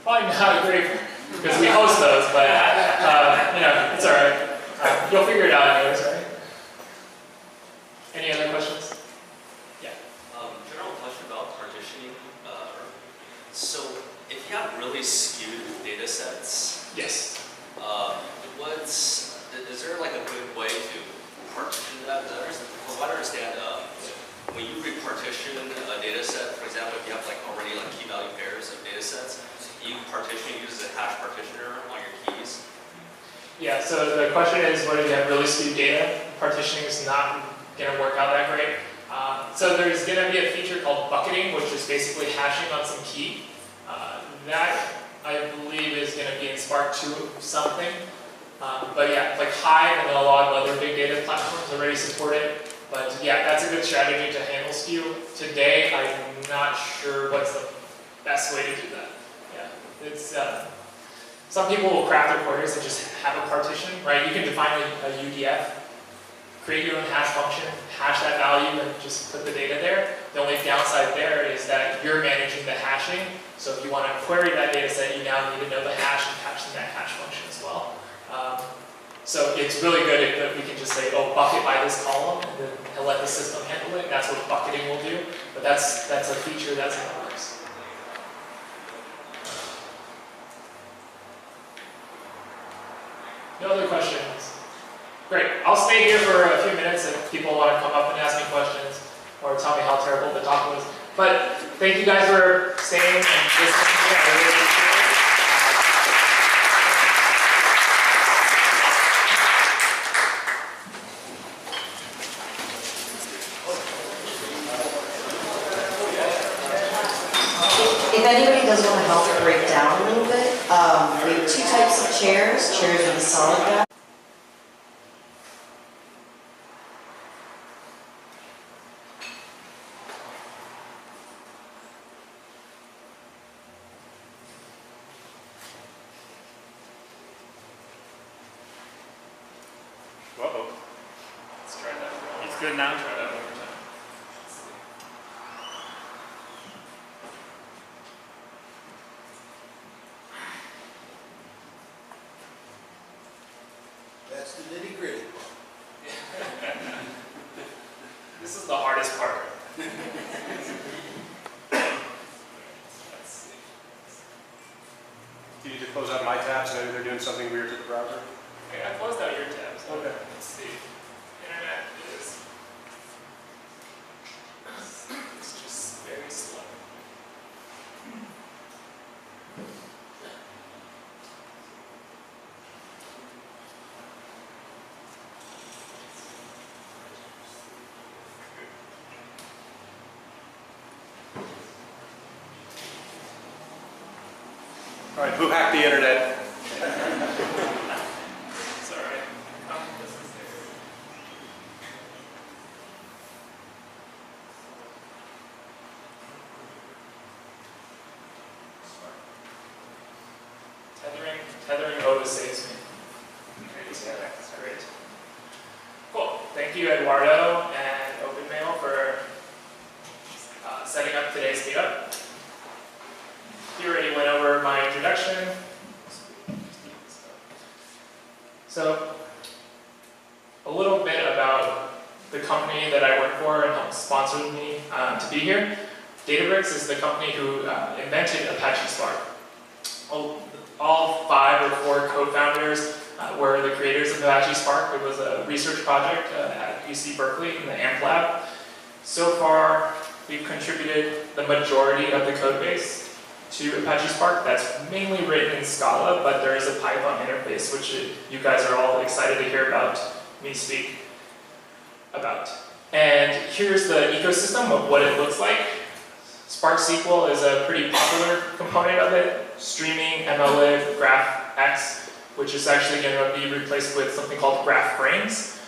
Probably not great because we host those, but you know, it's all right. You'll figure it out anyways, right? Any other questions? Yeah. General question about partitioning. So if you have really skewed data sets, yes. Is there like a good way to partition that? From what I understand, when you repartition a data set, for example, if you have like already like key value pairs of data sets, you partition uses a hash partitioner on your keys. Yeah, so the question is, what if you have really skewed data? Partitioning is not going to work out that great. So there's going to be a feature called bucketing, which is basically hashing on some key. That, I believe, is going to be in Spark 2 something. But yeah, like Hive and a lot of other big data platforms already support it. But yeah, that's a good strategy to handle skew. Today, I'm not sure what's the best way to do that. Yeah, it's some people will craft their queries and just have a partition, right? You can define a UDF, create your own hash function, hash that value, and just put the data there. The only downside there is that you're managing the hashing. So if you want to query that data set, you now need to know the hash and hash in that hash function as well. So it's really good if we can just say, oh, bucket by this column, and then let the system handle it. That's what bucketing will do. But that's a feature, that's how it works. No other questions? Great. I'll stay here for a few minutes if people want to come up and ask me questions or tell me how terrible the talk was. But thank you guys for staying and listening to me. I really appreciate it. If anybody does want to help break down a little bit, we have 2 types chairs. Chairs with a solid back. Uh-oh. Let's try that. It's good now. Try that one more time. That's the nitty gritty. This is the hardest part. Do you need to close out my tabs? Maybe they're doing something weird to the browser? Okay, I closed out your tabs. Okay. Let's see. Internet is it's just very slow. All right, who hacked the internet? Sorry. This is there. Tethering always saves me. Yeah, that's great. Cool. Thank you, Eduardo and OpenMail for setting up today's meetup. You already went over my introduction. So, a little bit about the company that I work for and helped sponsor me to be here. Databricks is the company who invented Apache Spark. All 5 or 4 co-founders were the creators of Apache Spark. It was a research project at UC Berkeley in the AMP lab. So far, we've contributed the majority of the code base to Apache Spark. That's mainly written in Scala, but there is a Python interface, which you guys are all excited to hear about me speak about. And here's the ecosystem of what it looks like. Spark SQL is a pretty popular component of it. Streaming, MLlib, GraphX, which is actually going to be replaced with something called GraphFrames.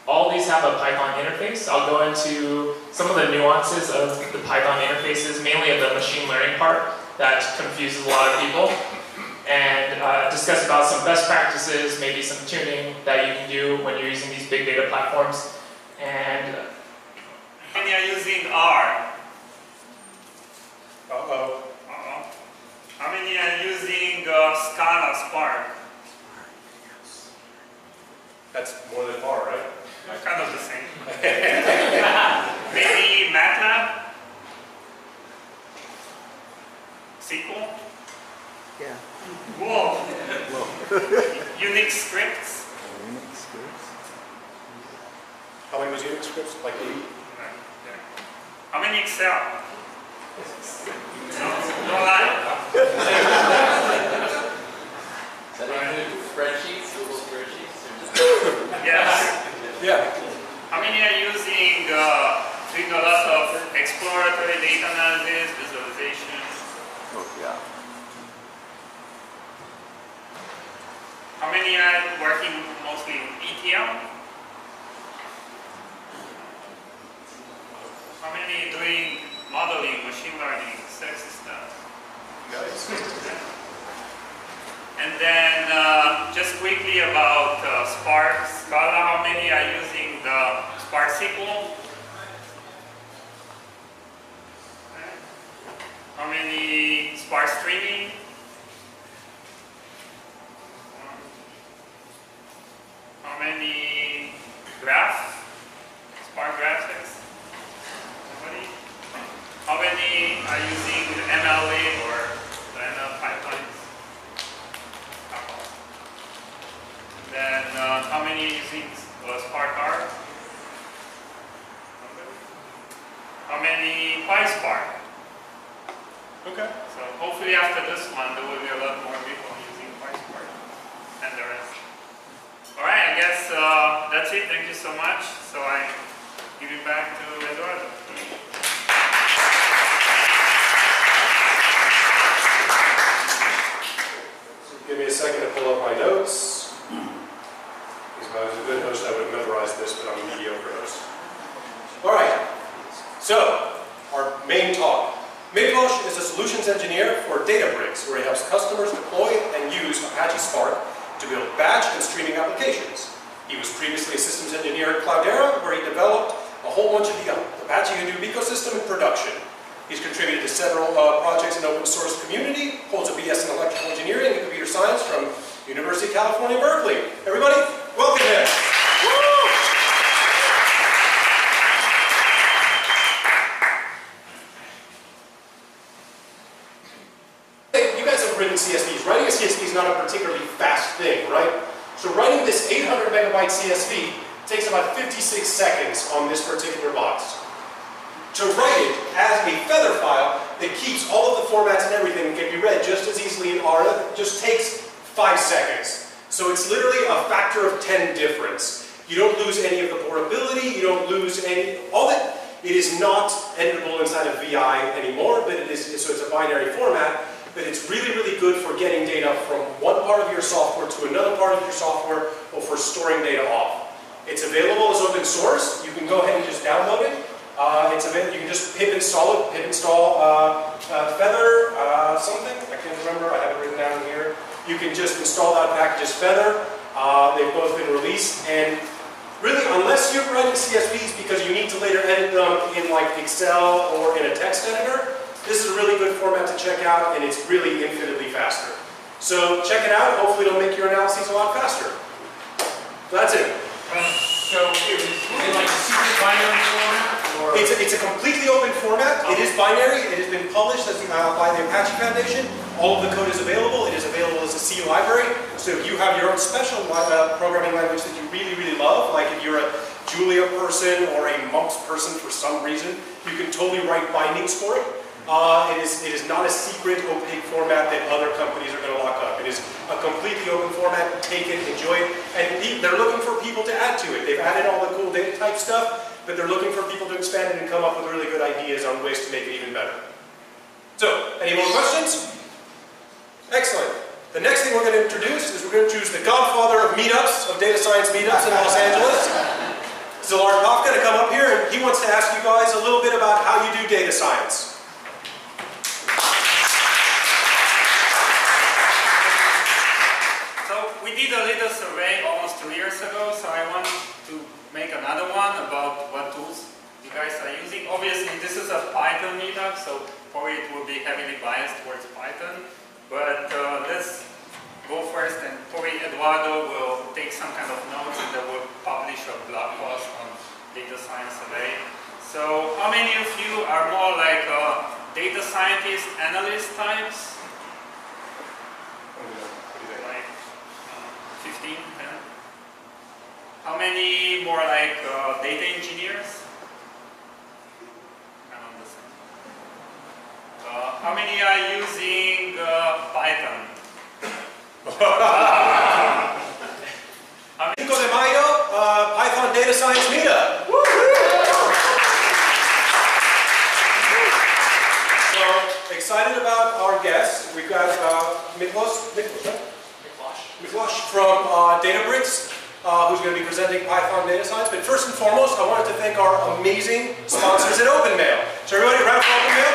All these have a Python interface. I'll go into some of the nuances of the Python interfaces, mainly of the machine learning part that confuses a lot of people, and discuss about some best practices, maybe some tuning that you can do when you're using these big data platforms. And And you're using R. Uh-oh. How many are using Scala Spark? That's more than far, right? Kind of the same. Maybe MATLAB? SQL? Yeah. Whoa! Unix scripts? Unix scripts. How many was Unix scripts? Like 8? How many Excel? No lie. Does that include spreadsheets, Google spreadsheets? Yes. Yeah. How many are using, doing a lot of exploratory data analysis, visualization? Oh, yeah. How many are working mostly in ETL? How many doing modeling, machine learning, search systems? And then just quickly about Spark, Scala, how many are using the Spark SQL? How many Spark streaming? How many graph? Spark graphics? Nobody? How many are using MLlib or the ML pipelines? Then how many are using Spark R? How many PySpark? Okay. So hopefully after this one there will be a lot more people using PySpark and the rest. Alright, I guess that's it. Thank you so much. So I give it back to Eduardo. So give me a second to pull up my notes. If I was a good host, I would have memorized this, but I'm a mediocre host. All right, so our main talk. Miklos is a solutions engineer for Databricks, where he helps customers deploy and use Apache Spark to build batch and streaming applications. He was previously a systems engineer at Cloudera, where he developed a whole bunch of the Apache Hadoop ecosystem in production. He's contributed to several projects in the open source community, holds a BS in electrical engineering and computer science from University of California, Berkeley. Everybody, welcome him. You guys have written CSVs. Writing a CSV is not a particularly fast thing, right? So writing this 800 megabyte CSV takes about 56 seconds on this particular box. To write it as a feather file that keeps all of the formats and everything and can be read just as easily in R, just takes 5 seconds. So it's literally a factor of 10 difference. You don't lose any of the portability, you don't lose any, all that, it is not editable inside of VI anymore, but it is, so it's a binary format, but it's really, really good for getting data from one part of your software to another part of your software or for storing data off. It's available as open source. You can go ahead and just download it. You can just pip install it, pip install Feather something, I can't remember, I have it written down here. You can just install that package as Feather. They've both been released, and really, unless you're writing CSVs because you need to later edit them in like Excel or in a text editor, this is a really good format to check out, and it's really infinitely faster. So check it out, hopefully it'll make your analyses a lot faster. That's it. So is it like a secret binary format? Or? It's a completely open format. It is binary. It has been published by the Apache Foundation. All of the code is available. It is available as a C library. So if you have your own special programming language that you really, really love, like if you're a Julia person or a Mumps person for some reason, you can totally write bindings for it. It is not a secret, opaque format that other companies are going to lock up. It is a completely open format. Take it, enjoy it, and they're looking for people to add to it. They've added all the cool data type stuff, but they're looking for people to expand it and come up with really good ideas on ways to make it even better. So, any more questions? Excellent. The next thing we're going to introduce is we're going to introduce the godfather of meetups, of data science meetups in Los Angeles. Zilard Kafka to come up here, and he wants to ask you guys a little bit about how you do data science. We did a little survey almost 2 years ago, so I want to make another one about what tools you guys are using. Obviously, this is a Python meetup, so probably it will be heavily biased towards Python. But let's go first, and probably Eduardo will take some kind of notes, and then we'll publish a blog post on data science today. So how many of you are more like data scientist, analyst types? 15, 10? How many more like data engineers? Kind of the same. How many are using Python? Cinco de Mayo, Python Data Science Meetup. So excited about our guests. We've got Miklos from Databricks, who's going to be presenting Python data science. But first and foremost, I wanted to thank our amazing sponsors at OpenMail. So everybody, round for OpenMail.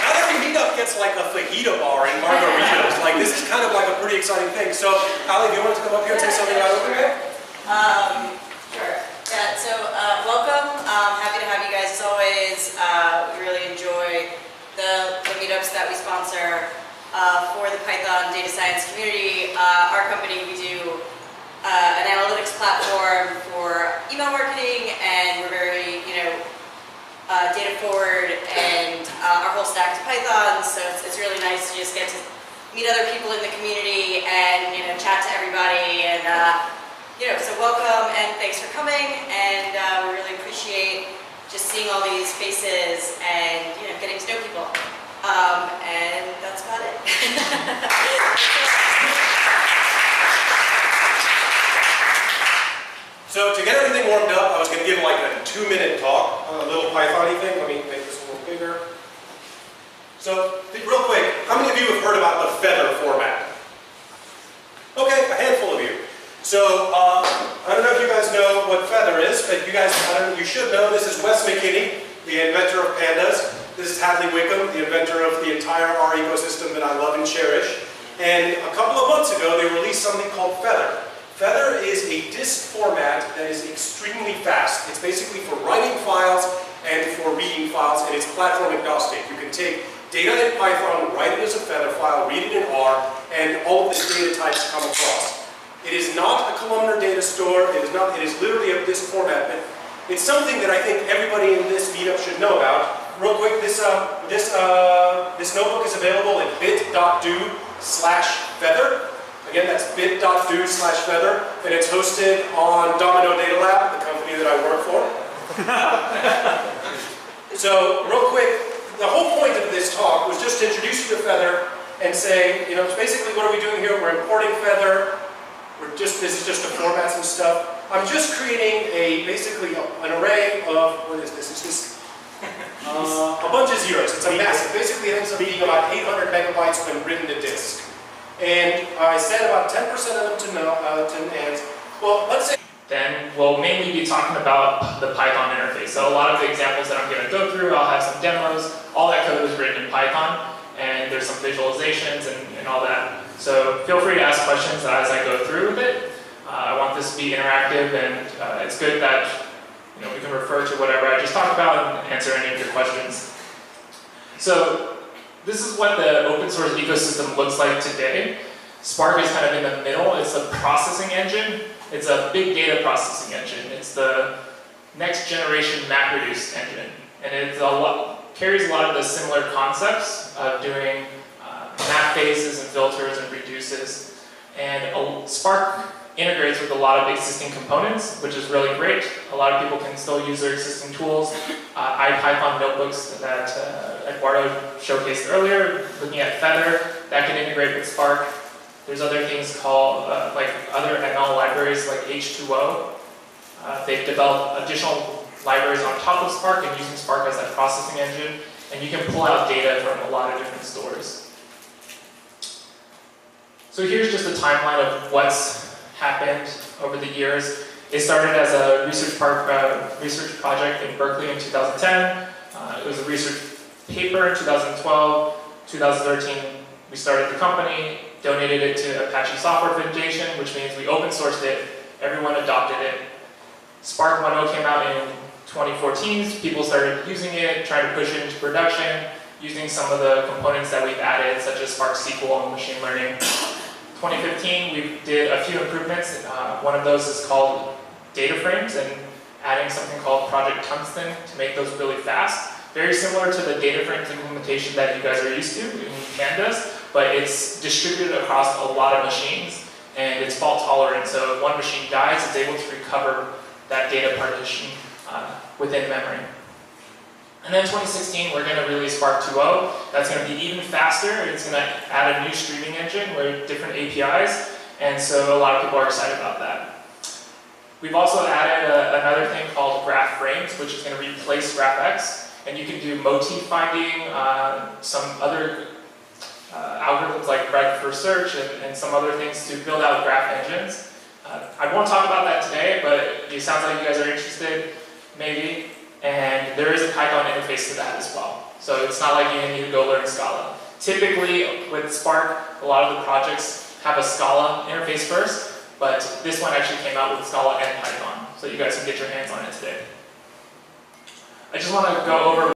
Not every meetup gets like a fajita bar and margaritas. Like this is kind of like a pretty exciting thing. So Ali, if you wanted to come up here and say something about OpenMail? Sure. Yeah. So welcome. Happy to have you guys as always. We really enjoy the meetups that we sponsor for the Python data science community. Our company, we do an analytics platform for email marketing, and we're very, data forward, and our whole stack is Python, so it's really nice to just get to meet other people in the community and, chat to everybody, and, so welcome and thanks for coming, and we really appreciate just seeing all these faces and getting to know people, and that's about it. So to get everything warmed up, I was going to give like a 2-minute talk on a little Python-y thing. Let me make this a little bigger. So, real quick, how many of you have heard about the feather format? Okay, a handful of you. So, I don't know if you guys know what feather is, but you should know this is Wes McKinney, the inventor of pandas. This is Hadley Wickham, the inventor of the entire R ecosystem that I love and cherish. And a couple of months ago, they released something called Feather. Feather is a disk format that is extremely fast. It's basically for writing files and for reading files, and it's platform agnostic. You can take data in Python, write it as a Feather file, read it in R, and all of the data types come across. It is not a columnar data store. It is literally a disk format. But it's something that I think everybody in this meetup should know about. Real quick, this notebook is available at bit.do/feather. Again, that's bit.do/feather, and it's hosted on Domino Data Lab, the company that I work for. So, real quick, the whole point of this talk was just to introduce you to Feather and say, you know, basically what are we doing here? We're importing Feather. This is just to format some stuff. I'm just creating basically an array of, what is this? It's just a bunch of zeros. It's a massive. Basically, it ends up being about 800 megabytes when written to disk. And I said about 10% of them to NAND. Well, let's say. Then we'll mainly be talking about the Python interface. So a lot of the examples that I'm going to go through, I'll have some demos. All that code is written in Python, and there's some visualizations and all that. So feel free to ask questions as I go through with it. I want this to be interactive, and it's good that we can refer to whatever I just talked about and answer any of your questions. So this is what the open source ecosystem looks like today. Spark is kind of in the middle. It's a processing engine. It's a big data processing engine. It's the next generation MapReduce engine. And it carries a lot of the similar concepts of doing map phases and filters and reduces. And Spark integrates with a lot of existing components, which is really great. A lot of people can still use their existing tools. IPython notebooks that Eduardo showcased earlier, looking at Feather, that can integrate with Spark. There's other things called, like other ML libraries like H2O. They've developed additional libraries on top of Spark and using Spark as that processing engine, and you can pull out data from a lot of different stores. So here's just a timeline of what's happened over the years. It started as a research project in Berkeley in 2010. It was a research paper in 2012. 2013, we started the company, donated it to Apache Software Foundation, which means we open sourced it, everyone adopted it. Spark 1.0 came out in 2014, people started using it, trying to push it into production, using some of the components that we've added, such as Spark SQL and machine learning. 2015, we did a few improvements. One of those is called data frames and adding something called Project Tungsten to make those really fast. Very similar to the data frames implementation that you guys are used to in Pandas, but it's distributed across a lot of machines and it's fault tolerant. So if one machine dies, it's able to recover that data partition within memory. And then 2016, we're going to release Spark 2.0. That's going to be even faster. It's going to add a new streaming engine with different APIs, and so a lot of people are excited about that. We've also added another thing called Graph Frames, which is going to replace GraphX, and you can do motif finding, some other algorithms like breadth for search, and some other things to build out graph engines. I won't talk about that today, but it sounds like you guys are interested, maybe. And there is a Python interface to that as well. So it's not like you need to go learn Scala. Typically, with Spark, a lot of the projects have a Scala interface first, but this one actually came out with Scala and Python. So you guys can get your hands on it today. I just want to go over